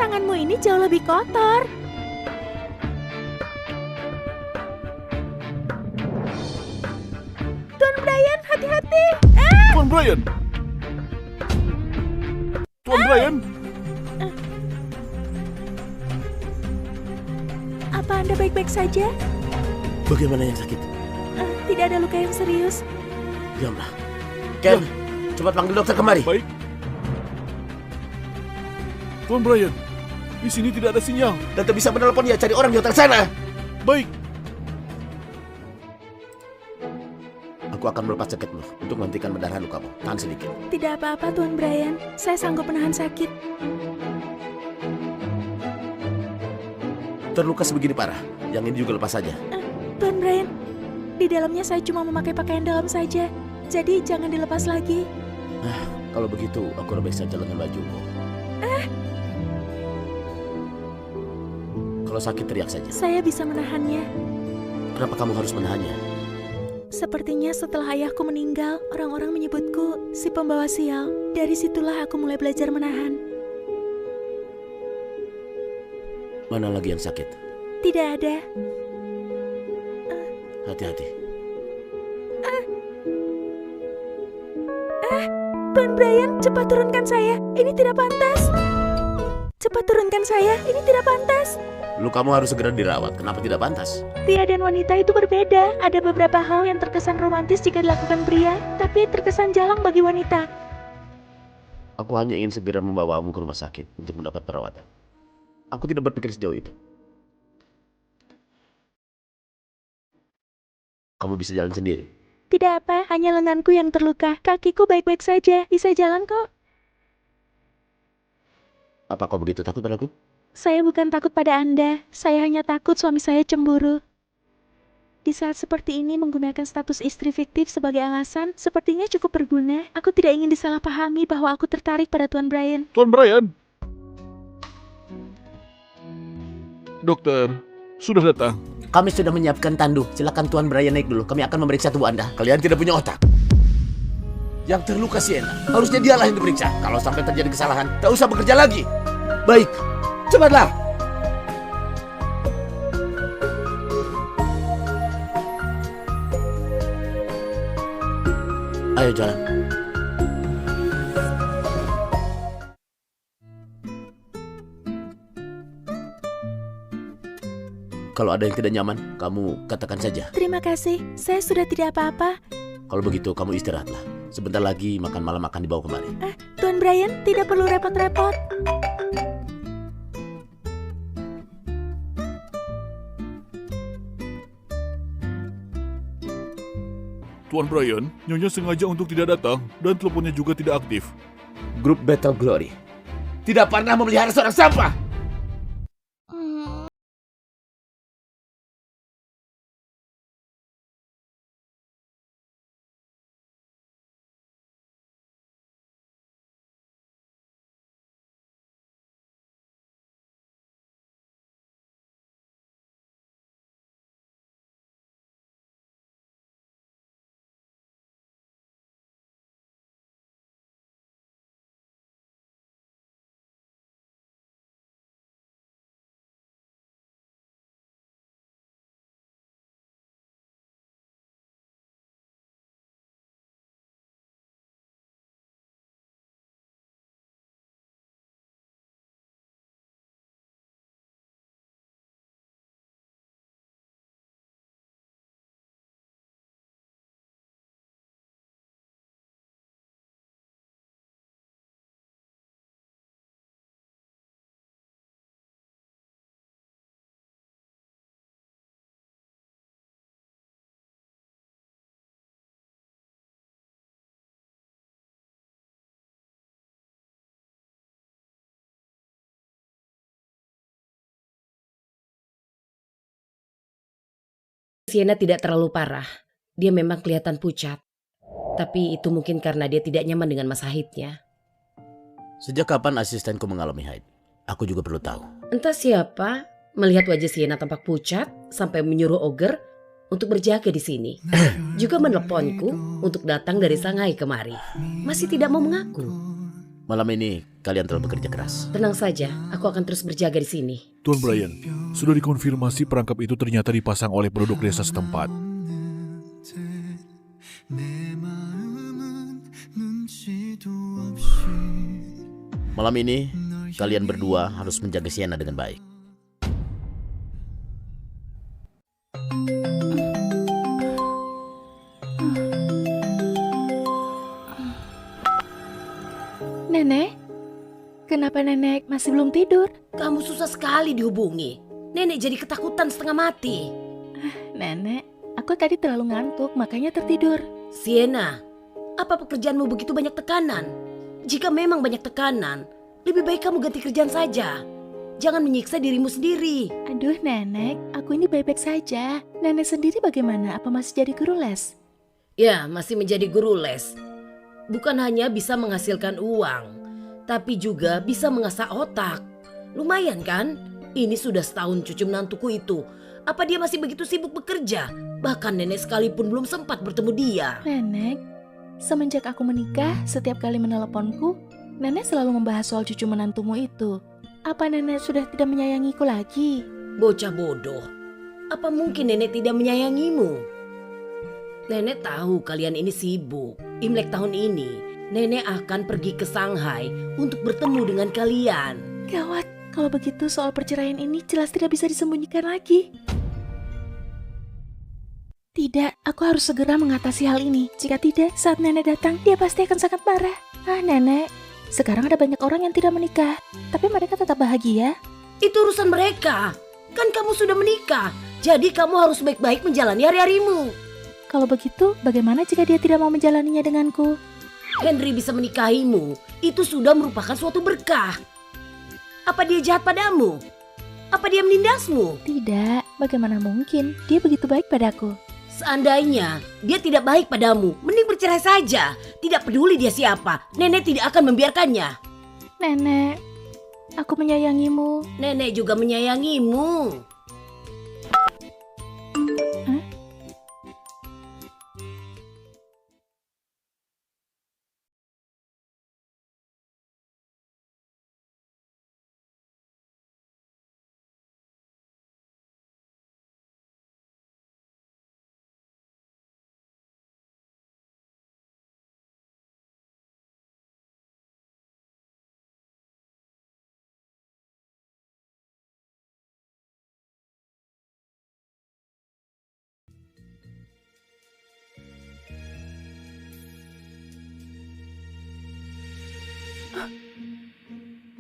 Tanganmu ini jauh lebih kotor. Tuan Brian, hati-hati. Tuan Brian! Tuan Brian! Apa Anda baik-baik saja? Bagaimana yang sakit? Tidak ada luka yang serius. Diamlah. Ken, cepat panggil dokter kemari. Baik. Tuan Brian, di sini tidak ada sinyal. Tante bisa menelpon dia, cari orang di hotel sana. Baik. Aku akan melepas jaketmu untuk menghentikan pendarahan lukamu. Tahan sedikit. Tidak apa-apa, Tuan Brian. Saya sanggup menahan sakit. Terluka sebegini parah, yang ini juga lepas saja. Tuan Brian, di dalamnya saya cuma memakai pakaian dalam saja. Jadi jangan dilepas lagi. Kalau begitu, aku robek saja lengan bajumu. Kalau sakit teriak saja. Saya bisa menahannya. Kenapa kamu harus menahannya? Sepertinya setelah ayahku meninggal, orang-orang menyebutku si pembawa sial. Dari situlah aku mulai belajar menahan. Mana lagi yang sakit? Tidak ada. Hati-hati. Tuan Brian, cepat turunkan saya. Ini tidak pantas. Cepat turunkan saya. Ini tidak pantas. Lukamu harus segera dirawat. Kenapa tidak pantas? Pria dan wanita itu berbeda. Ada beberapa hal yang terkesan romantis jika dilakukan pria, tapi terkesan jalang bagi wanita. Aku hanya ingin segera membawamu ke rumah sakit untuk mendapat perawatan. Aku tidak berpikir sejauh itu. Kamu bisa jalan sendiri. Tidak apa, hanya lenganku yang terluka. Kakiku baik-baik saja, bisa jalan kok. Apa kau begitu takut padaku? Saya bukan takut pada Anda, saya hanya takut suami saya cemburu. Di saat seperti ini menggunakan status istri fiktif sebagai alasan sepertinya cukup berguna. Aku tidak ingin disalahpahami bahwa aku tertarik pada Tuan Brian. Tuan Brian! Dokter, sudah datang. Kami sudah menyiapkan tandu. Silakan Tuan Brian naik dulu. Kami akan memeriksa tubuh Anda. Kalian tidak punya otak. Yang terluka Sienna. Harusnya dialah yang diperiksa. Kalau sampai terjadi kesalahan, tak usah bekerja lagi. Baik, cepatlah. Ayo jalan. Kalau ada yang tidak nyaman, kamu katakan saja. Terima kasih, saya sudah tidak apa-apa. Kalau begitu, kamu istirahatlah. Sebentar lagi makan malam akan dibawa kemari. Tuan Brian tidak perlu repot-repot. Tuan Brian, Nyonya sengaja untuk tidak datang dan teleponnya juga tidak aktif. Grup Battle Glory tidak pernah memelihara seorang sampah. Sienna tidak terlalu parah. Dia memang kelihatan pucat. Tapi itu mungkin karena dia tidak nyaman dengan masa haidnya. Sejak kapan asistenku mengalami haid? Aku juga perlu tahu. Entah siapa melihat wajah Sienna tampak pucat sampai menyuruh Oger untuk berjaga di sini. Juga meneleponku untuk datang dari Shanghai kemari. Masih tidak mau mengaku. Malam ini kalian telah bekerja keras. Tenang saja, aku akan terus berjaga di sini. Tuan Brian, sudah dikonfirmasi perangkap itu ternyata dipasang oleh penduduk desa setempat. Malam ini kalian berdua harus menjaga Sienna dengan baik. Nenek, kenapa nenek masih belum tidur? Kamu susah sekali dihubungi. Nenek jadi ketakutan setengah mati. Nenek, aku tadi terlalu ngantuk makanya tertidur. Sienna, apa pekerjaanmu begitu banyak tekanan? Jika memang banyak tekanan, lebih baik kamu ganti kerjaan saja. Jangan menyiksa dirimu sendiri. Aduh nenek, aku ini baik-baik saja. Nenek sendiri bagaimana? Apa masih jadi guru les? Ya, masih menjadi guru les. Bukan hanya bisa menghasilkan uang, tapi juga bisa mengasah otak. Lumayan kan? Ini sudah setahun cucu menantuku itu. Apa dia masih begitu sibuk bekerja? Bahkan nenek sekalipun belum sempat bertemu dia. Nenek, semenjak aku menikah, setiap kali meneleponku, nenek selalu membahas soal cucu menantumu itu. Apa nenek sudah tidak menyayangiku lagi? Bocah bodoh. Apa mungkin nenek tidak menyayangimu? Nenek tahu kalian ini sibuk. Imlek tahun ini, nenek akan pergi ke Shanghai untuk bertemu dengan kalian. Gawat, kalau begitu soal perceraian ini jelas tidak bisa disembunyikan lagi. Tidak, aku harus segera mengatasi hal ini. Jika tidak, saat nenek datang, dia pasti akan sangat marah. Ah, nenek, sekarang ada banyak orang yang tidak menikah, tapi mereka tetap bahagia. Itu urusan mereka. Kan kamu sudah menikah, jadi kamu harus baik-baik menjalani hari-harimu. Kalau begitu, bagaimana jika dia tidak mau menjalaninya denganku? Henry bisa menikahimu, itu sudah merupakan suatu berkah. Apa dia jahat padamu? Apa dia menindasmu? Tidak, bagaimana mungkin? Dia begitu baik padaku. Seandainya dia tidak baik padamu, mending bercerai saja. Tidak peduli dia siapa, nenek tidak akan membiarkannya. Nenek, aku menyayangimu. Nenek juga menyayangimu.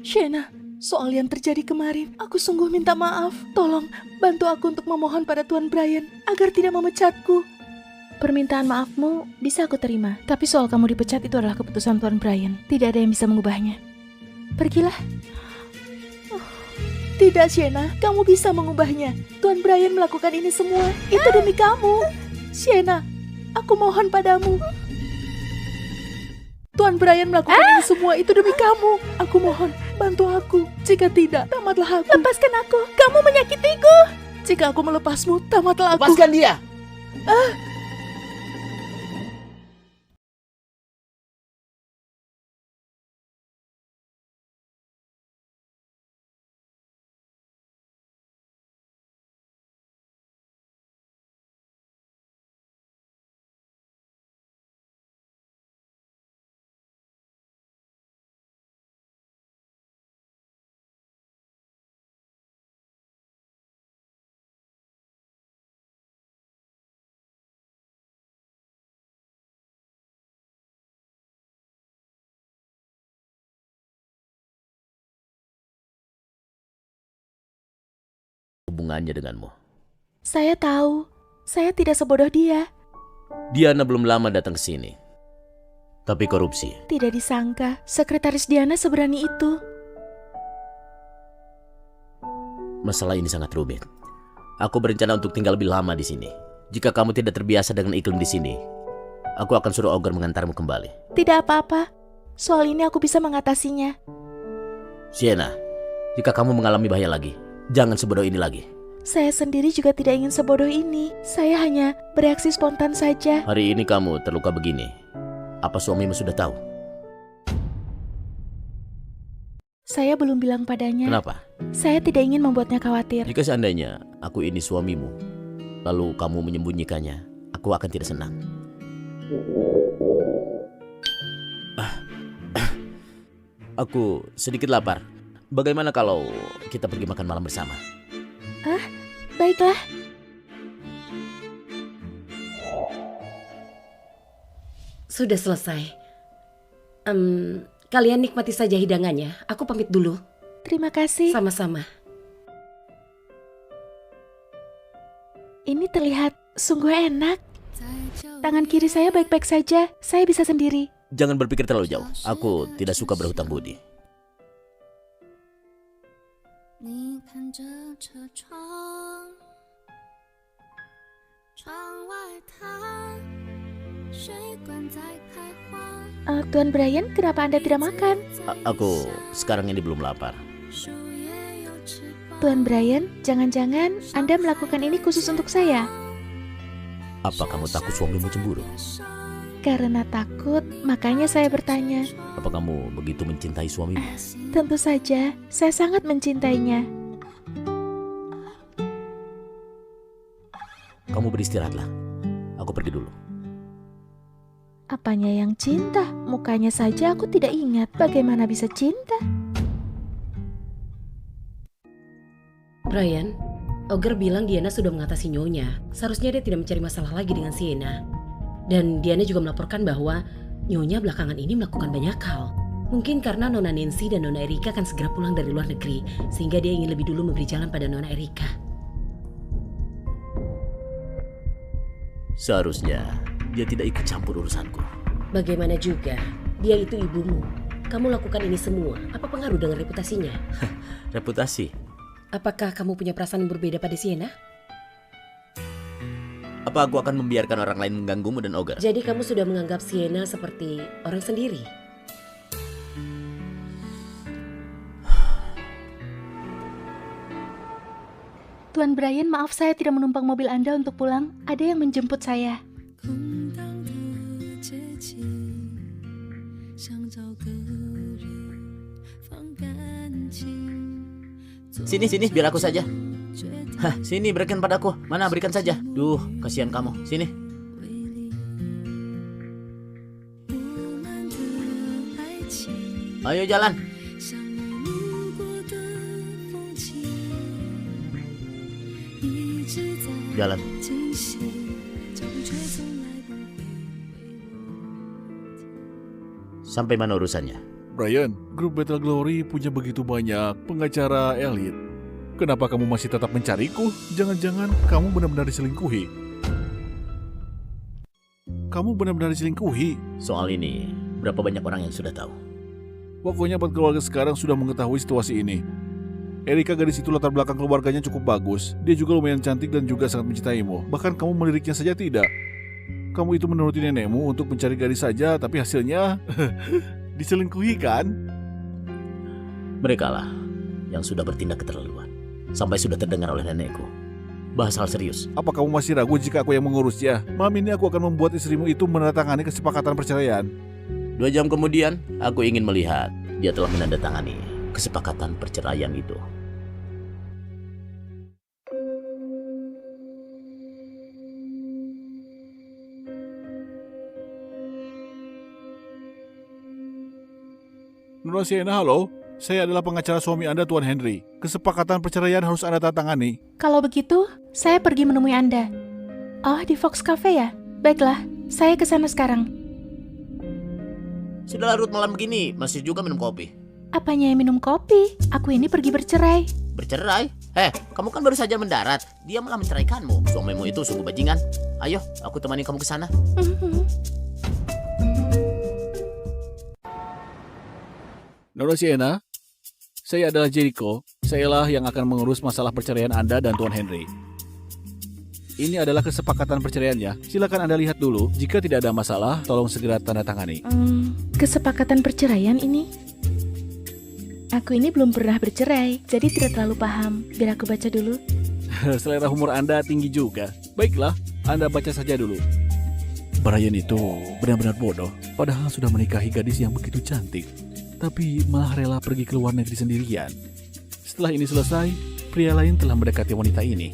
Shena, soal yang terjadi kemarin, aku sungguh minta maaf. Tolong bantu aku untuk memohon pada Tuan Brian agar tidak memecatku. Permintaan maafmu bisa aku terima, tapi soal kamu dipecat itu adalah keputusan Tuan Brian. Tidak ada yang bisa mengubahnya. Pergilah. Tidak, Shena, kamu bisa mengubahnya. Tuan Brian melakukan ini semua. Itu demi kamu. Shena, aku mohon padamu. Tuan Brian melakukan ini semua itu demi kamu. Aku mohon, bantu aku. Jika tidak, tamatlah aku. Lepaskan aku. Kamu menyakitiku. Jika aku melepasmu, tamatlah aku. Lepaskan dia! Hubungannya denganmu. Saya tahu. Saya tidak sebodoh dia. Diana belum lama datang ke sini. Tapi korupsi. Tidak disangka, sekretaris Diana seberani itu. Masalah ini sangat rumit. Aku berencana untuk tinggal lebih lama di sini. Jika kamu tidak terbiasa dengan iklim di sini, aku akan suruh Ogre mengantarmu kembali. Tidak apa-apa. Soal ini aku bisa mengatasinya. Sienna, jika kamu mengalami bahaya lagi, jangan sebodoh ini lagi. Saya sendiri juga tidak ingin sebodoh ini. Saya hanya bereaksi spontan saja. Hari ini kamu terluka begini. Apa suamimu sudah tahu? Saya belum bilang padanya. Kenapa? Saya tidak ingin membuatnya khawatir. Jika seandainya aku ini suamimu, lalu kamu menyembunyikannya, aku akan tidak senang. Aku sedikit lapar. Bagaimana kalau kita pergi makan malam bersama? Baiklah. Sudah selesai. Kalian nikmati saja hidangannya. Aku pamit dulu. Terima kasih. Sama-sama. Ini terlihat sungguh enak. Tangan kiri saya baik-baik saja. Saya bisa sendiri. Jangan berpikir terlalu jauh. Aku tidak suka berhutang budi. 你看着车窗，窗外它水管在开花。 Tuan Brian, kenapa Anda tidak makan? Aku sekarang ini belum lapar. Tuan Brian, jangan-jangan Anda melakukan ini khusus untuk saya? Apa kamu takut suamimu cemburu? Karena takut, makanya saya bertanya. Apa kamu begitu mencintai suamimu? Tentu saja, saya sangat mencintainya. Kamu beristirahatlah. Aku pergi dulu. Apanya yang cinta? Mukanya saja aku tidak ingat. Bagaimana bisa cinta? Brian, Ogre bilang Diana sudah mengatasi Nyonya. Seharusnya dia tidak mencari masalah lagi dengan Sienna. Dan Diana juga melaporkan bahwa Nyonya belakangan ini melakukan banyak hal. Mungkin karena Nona Nancy dan Nona Erika akan segera pulang dari luar negeri, sehingga dia ingin lebih dulu memberi jalan pada Nona Erika. Seharusnya dia tidak ikut campur urusanku. Bagaimana juga, dia itu ibumu. Kamu lakukan ini semua, apa pengaruh dengan reputasinya? Reputasi? Apakah kamu punya perasaan yang berbeda pada Sienna? Apa aku akan membiarkan orang lain mengganggumu dan Ogre? Jadi kamu sudah menganggap Sienna seperti orang sendiri? Tuan Brian, maaf saya tidak menumpang mobil Anda untuk pulang. Ada yang menjemput saya. 空荡的街景，想找个人放感情。 Sini, biar aku saja. Hah, sini berikan padaku. Mana, berikan saja. Duh, kasihan kamu. Sini. Ayo jalan. Jalan. Sampai mana urusannya? Brian, grup Battle Glory punya begitu banyak pengacara elit. Kenapa kamu masih tetap mencariku? Jangan-jangan kamu benar-benar diselingkuhi. Kamu benar-benar diselingkuhi. Soal ini, berapa banyak orang yang sudah tahu? Pokoknya keluarga sekarang sudah mengetahui situasi ini. Erika gadis itu latar belakang keluarganya cukup bagus. Dia juga lumayan cantik dan juga sangat mencintaimu. Bahkan kamu meliriknya saja tidak. Kamu itu menuruti nenekmu untuk mencari gadis saja, tapi hasilnya diselingkuhi kan? Mereka lah yang sudah bertindak keterlaluan. Sampai sudah terdengar oleh nenekku. Bahas hal serius. Apa kamu masih ragu jika aku yang mengurusnya? Malam ini aku akan membuat istrimu itu menandatangani kesepakatan perceraian. 2 jam kemudian, aku ingin melihat dia telah menandatangani kesepakatan perceraian itu. Nona Sienna, halo. Saya adalah pengacara suami Anda, Tuan Henry. Kesepakatan perceraian harus Anda tangani. Kalau begitu, saya pergi menemui Anda. Oh, di Fox Cafe ya? Baiklah, saya ke sana sekarang. Sudah larut malam begini, masih juga minum kopi. Apanya yang minum kopi? Aku ini pergi bercerai. Bercerai? Kamu kan baru saja mendarat. Dia malah menceraikanmu. Suamimu itu sungguh bajingan. Ayo, aku temani kamu ke sana. Nona Sienna, saya adalah Jericho. Sayalah yang akan mengurus masalah perceraian Anda dan Tuan Henry. Ini adalah kesepakatan perceraiannya. Silakan Anda lihat dulu. Jika tidak ada masalah, tolong segera tanda tangani. Kesepakatan perceraian ini? Aku ini belum pernah bercerai, jadi tidak terlalu paham. Biar aku baca dulu. Selera humor Anda tinggi juga. Baiklah, Anda baca saja dulu. Brian itu benar-benar bodoh. Padahal sudah menikahi gadis yang begitu cantik. Tapi malah rela pergi ke luar negeri sendirian. Setelah ini selesai, pria lain telah mendekati wanita ini.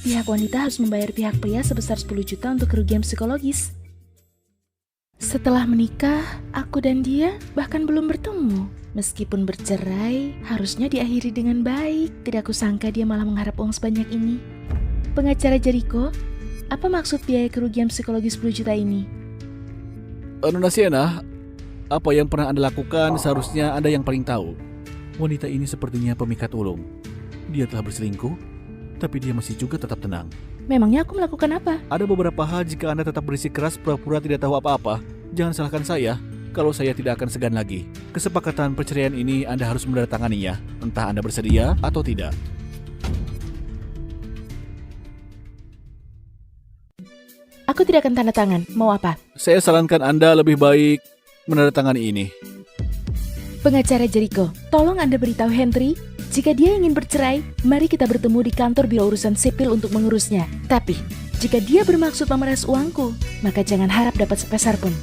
Pihak wanita harus membayar pihak pria sebesar 10 juta untuk kerugian psikologis. Setelah menikah, aku dan dia bahkan belum bertemu. Meskipun bercerai, harusnya diakhiri dengan baik. Tidak kusangka dia malah mengharap uang sebanyak ini. Pengacara Jericho, apa maksud biaya kerugian psikologis 10 juta ini? Nona Sienna, apa yang pernah Anda lakukan seharusnya Anda yang paling tahu. Wanita ini sepertinya pemikat ulung. Dia telah berselingkuh, tapi dia masih juga tetap tenang. Memangnya aku melakukan apa? Ada beberapa hal jika Anda tetap bersikeras pura-pura tidak tahu apa-apa. Jangan salahkan saya, kalau saya tidak akan segan lagi. Kesepakatan perceraian ini Anda harus menandatanganinya, entah Anda bersedia atau tidak. Aku tidak akan tanda tangan. Mau apa? Saya sarankan Anda lebih baik menandatangani ini. Pengacara Jericho, tolong Anda beritahu Henry, jika dia ingin bercerai, mari kita bertemu di kantor biro urusan sipil untuk mengurusnya. Tapi, jika dia bermaksud memeras uangku, maka jangan harap dapat sepeser pun.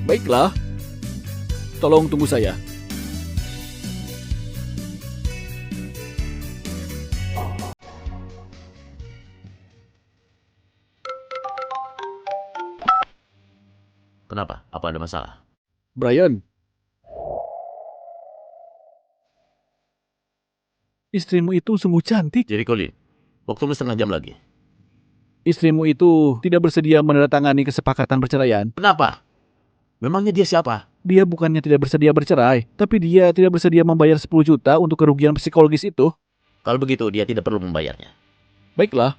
Baiklah, tolong tunggu saya. Kenapa? Apa ada masalah? Brian, istrimu itu sungguh cantik. Jadi Colin, waktumu 1/2 jam lagi. Istrimu itu tidak bersedia menandatangani kesepakatan perceraian. Kenapa? Memangnya dia siapa? Dia bukannya tidak bersedia bercerai, tapi dia tidak bersedia membayar 10 juta untuk kerugian psikologis itu. Kalau begitu, dia tidak perlu membayarnya. Baiklah.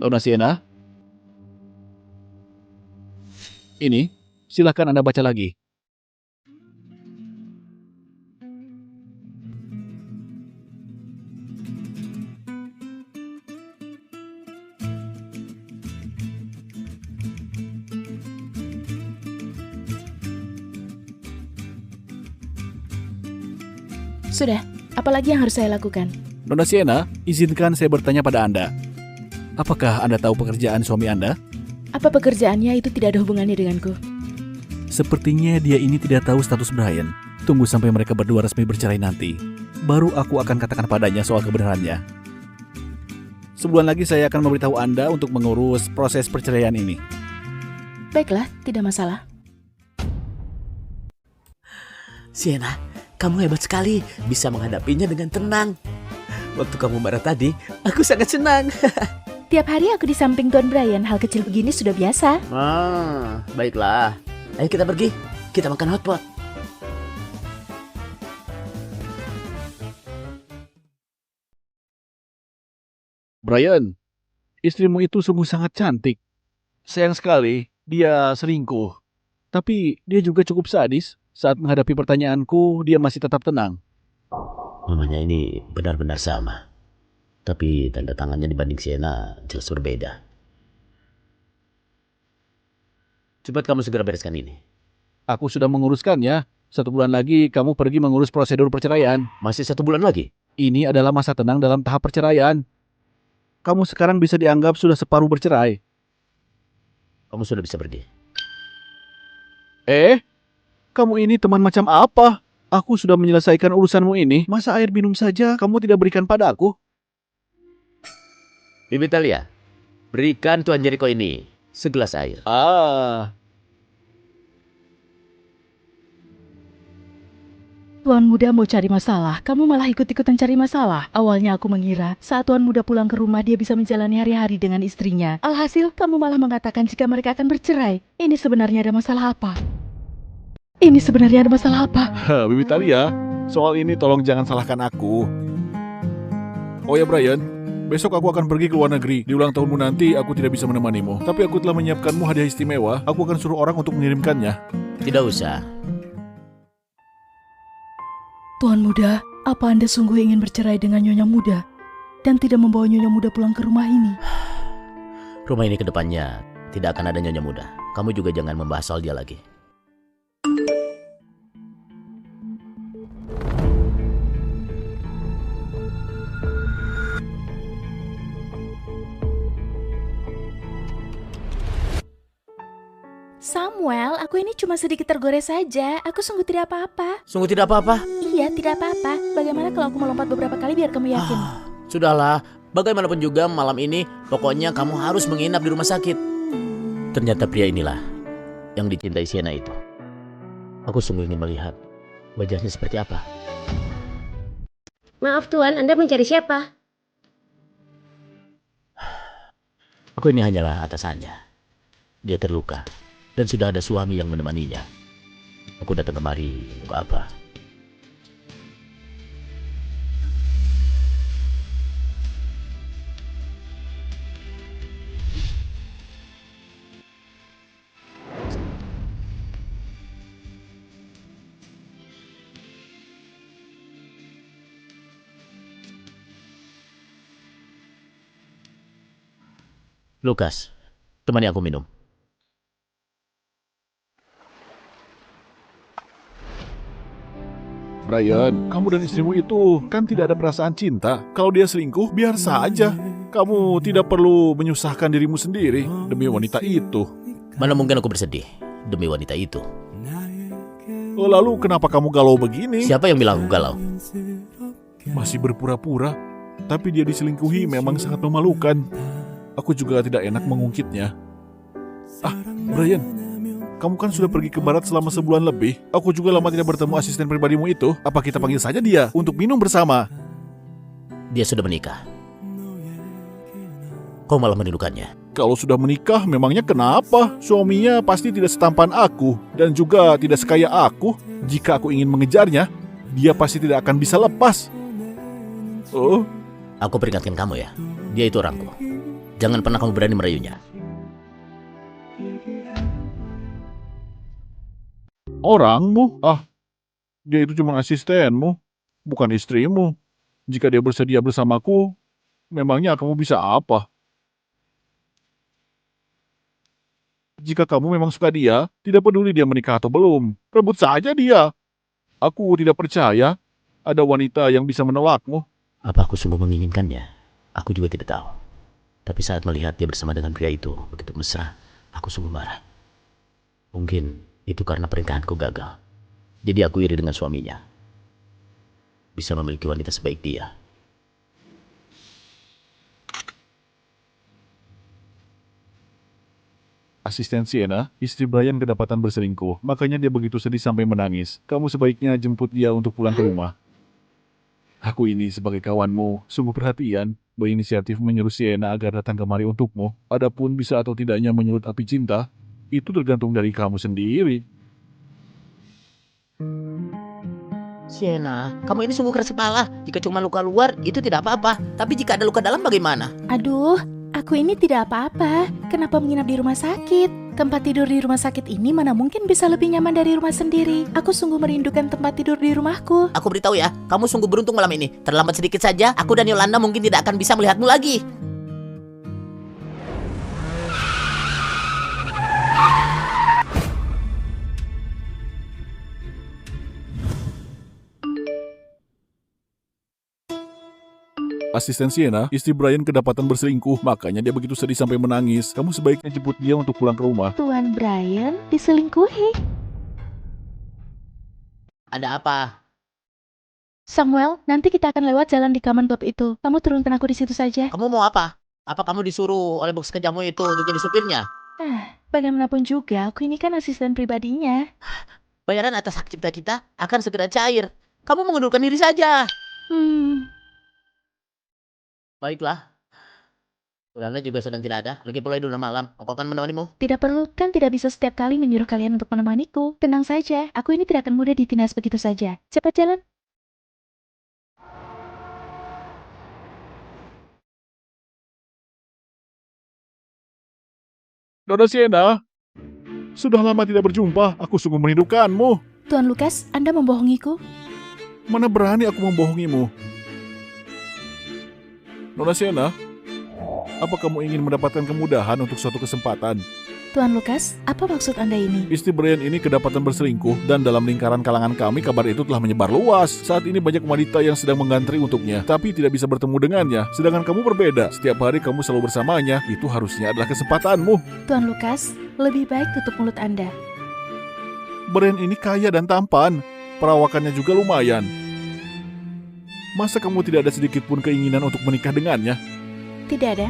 Nona Sienna, ini, silakan Anda baca lagi. Sudah, apalagi yang harus saya lakukan? Nona Sienna, izinkan saya bertanya pada Anda. Apakah Anda tahu pekerjaan suami Anda? Apa pekerjaannya itu tidak ada hubungannya denganku? Sepertinya dia ini tidak tahu status Brian. Tunggu sampai mereka berdua resmi bercerai nanti. Baru aku akan katakan padanya soal kebenarannya. Sebulan lagi saya akan memberitahu Anda untuk mengurus proses perceraian ini. Baiklah, tidak masalah. Sienna, kamu hebat sekali. Bisa menghadapinya dengan tenang. Waktu kamu marah tadi, aku sangat senang. Tiap hari aku di samping Tuan Brian, hal kecil begini sudah biasa. Baiklah. Ayo kita pergi. Kita makan hotpot. Brian, istrimu itu sungguh sangat cantik. Sayang sekali, dia selingkuh. Tapi dia juga cukup sadis. Saat menghadapi pertanyaanku, dia masih tetap tenang. Mamanya ini benar-benar sama. Tapi tanda tangannya dibanding Sienna jelas berbeda. Cepat kamu segera bereskan ini. Aku sudah menguruskannya. 1 bulan lagi kamu pergi mengurus prosedur perceraian. Masih 1 bulan lagi? Ini adalah masa tenang dalam tahap perceraian. Kamu sekarang bisa dianggap sudah separuh bercerai. Kamu sudah bisa pergi. Kamu ini teman macam apa? Aku sudah menyelesaikan urusanmu ini. Masa air minum saja kamu tidak berikan padaku? Bibi Talia, berikan Tuan Jericho ini segelas air. Tuan muda mau cari masalah, kamu malah ikut-ikutan cari masalah. Awalnya aku mengira saat tuan muda pulang ke rumah dia bisa menjalani hari-hari dengan istrinya. Alhasil kamu malah mengatakan jika mereka akan bercerai. Ini sebenarnya ada masalah apa? Bibi Talia, soal ini tolong jangan salahkan aku. Oh ya Brian, besok aku akan pergi ke luar negeri. Di ulang tahunmu nanti aku tidak bisa menemanimu. Tapi aku telah menyiapkanmu hadiah istimewa. Aku akan suruh orang untuk mengirimkannya. Tidak usah. Tuan muda, apa Anda sungguh ingin bercerai dengan Nyonya muda dan tidak membawa Nyonya muda pulang ke rumah ini? Rumah ini ke depannya tidak akan ada Nyonya muda. Kamu juga jangan membahas soal dia lagi. Samuel, aku ini cuma sedikit tergores saja. Aku sungguh tidak apa-apa. Sungguh tidak apa-apa? Iya, tidak apa-apa. Bagaimana kalau aku melompat beberapa kali biar kamu yakin? Sudahlah, bagaimanapun juga malam ini pokoknya kamu harus menginap di rumah sakit. Ternyata pria inilah yang dicintai Sienna itu. Aku sungguh ingin melihat wajahnya seperti apa. Maaf Tuan, Anda mencari siapa? Aku ini hanyalah atasannya. Dia terluka dan sudah ada suami yang menemaninya. Aku datang kemari untuk apa? Lukas, temani aku minum. Brian, kamu dan istrimu itu kan tidak ada perasaan cinta. Kalau dia selingkuh, biar saja. Kamu tidak perlu menyusahkan dirimu sendiri demi wanita itu. Mana mungkin aku bersedih demi wanita itu. Lalu kenapa kamu galau begini? Siapa yang bilang aku galau? Masih berpura-pura. Tapi dia diselingkuhi memang sangat memalukan. Aku juga tidak enak mengungkitnya. Brian, kamu kan sudah pergi ke barat selama sebulan lebih. Aku juga lama tidak bertemu asisten pribadimu itu. Apa kita panggil saja dia untuk minum bersama? Dia sudah menikah. Kau malah merindukannya. Kalau sudah menikah, memangnya kenapa? Suaminya pasti tidak setampan aku dan juga tidak sekaya aku. Jika aku ingin mengejarnya, dia pasti tidak akan bisa lepas. Oh, aku peringatkan kamu ya. Dia itu orangku. Jangan pernah kamu berani merayunya. Orangmu? Dia itu cuma asistenmu, bukan istrimu. Jika dia bersedia bersamaku, memangnya kamu bisa apa? Jika kamu memang suka dia, tidak peduli dia menikah atau belum, rebut saja dia. Aku tidak percaya ada wanita yang bisa menolakmu. Apa aku sungguh menginginkannya? Aku juga tidak tahu. Tapi saat melihat dia bersama dengan pria itu begitu mesra, aku sungguh marah. Mungkin itu karena pernikahanku gagal. Jadi aku iri dengan suaminya. Bisa memiliki wanita sebaik dia. Asisten Sienna, istri Brian kedapatan berselingkuh. Makanya dia begitu sedih sampai menangis. Kamu sebaiknya jemput dia untuk pulang ke rumah. Aku ini sebagai kawanmu sungguh perhatian berinisiatif menyuruh Sienna agar datang kemari untukmu. Adapun bisa atau tidaknya menyulut api cinta, itu tergantung dari kamu sendiri. Sienna, kamu ini sungguh keras kepala. Jika cuma luka luar, itu tidak apa-apa. Tapi jika ada luka dalam bagaimana? Aduh, aku ini tidak apa-apa. Kenapa menginap di rumah sakit? Tempat tidur di rumah sakit ini mana mungkin bisa lebih nyaman dari rumah sendiri. Aku sungguh merindukan tempat tidur di rumahku. Aku beritahu ya, kamu sungguh beruntung malam ini. Terlambat sedikit saja, aku dan Yolanda mungkin tidak akan bisa melihatmu lagi. Asisten Sienna, istri Brian kedapatan berselingkuh, makanya dia begitu sedih sampai menangis. Kamu sebaiknya jemput dia untuk pulang ke rumah. Tuan Brian diselingkuhi. Ada apa? Samuel, nanti kita akan lewat jalan di Common Club itu. Kamu turunkan aku di situ saja. Kamu mau apa? Apa kamu disuruh oleh bos kerjamu itu untuk jadi supirnya? Bagaimanapun juga, aku ini kan asisten pribadinya. Bayaran atas hak cipta kita akan segera cair. Kamu mengundurkan diri saja. Baiklah. Yolanda juga sedang tidak ada. Lagi pula udah malam. Aku akan menemanimu. Tidak perlu, kan tidak bisa setiap kali menyuruh kalian untuk menemaniku. Tenang saja, aku ini tidak akan mudah ditindas begitu saja. Cepat jalan. Nona Sienna, sudah lama tidak berjumpa. Aku sungguh merindukanmu. Tuan Lukas, Anda membohongiku? Mana berani aku membohongimu? Nona Sienna, apa kamu ingin mendapatkan kemudahan untuk suatu kesempatan? Tuan Lukas, apa maksud Anda ini? Istri Brian ini kedapatan berselingkuh dan dalam lingkaran kalangan kami kabar itu telah menyebar luas. Saat ini banyak wanita yang sedang menggantri untuknya, tapi tidak bisa bertemu dengannya. Sedangkan kamu berbeda, setiap hari kamu selalu bersamanya. Itu harusnya adalah kesempatanmu. Tuan Lukas, lebih baik tutup mulut Anda. Brian ini kaya dan tampan, perawakannya juga lumayan. Masa kamu tidak ada sedikit pun keinginan untuk menikah dengannya? Tidak ada.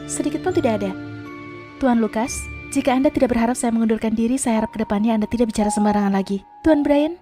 Sedikit pun tidak ada. Tuan Lukas, jika Anda tidak berharap saya mengundurkan diri, saya harap ke depannya Anda tidak bicara sembarangan lagi. Tuan Brian,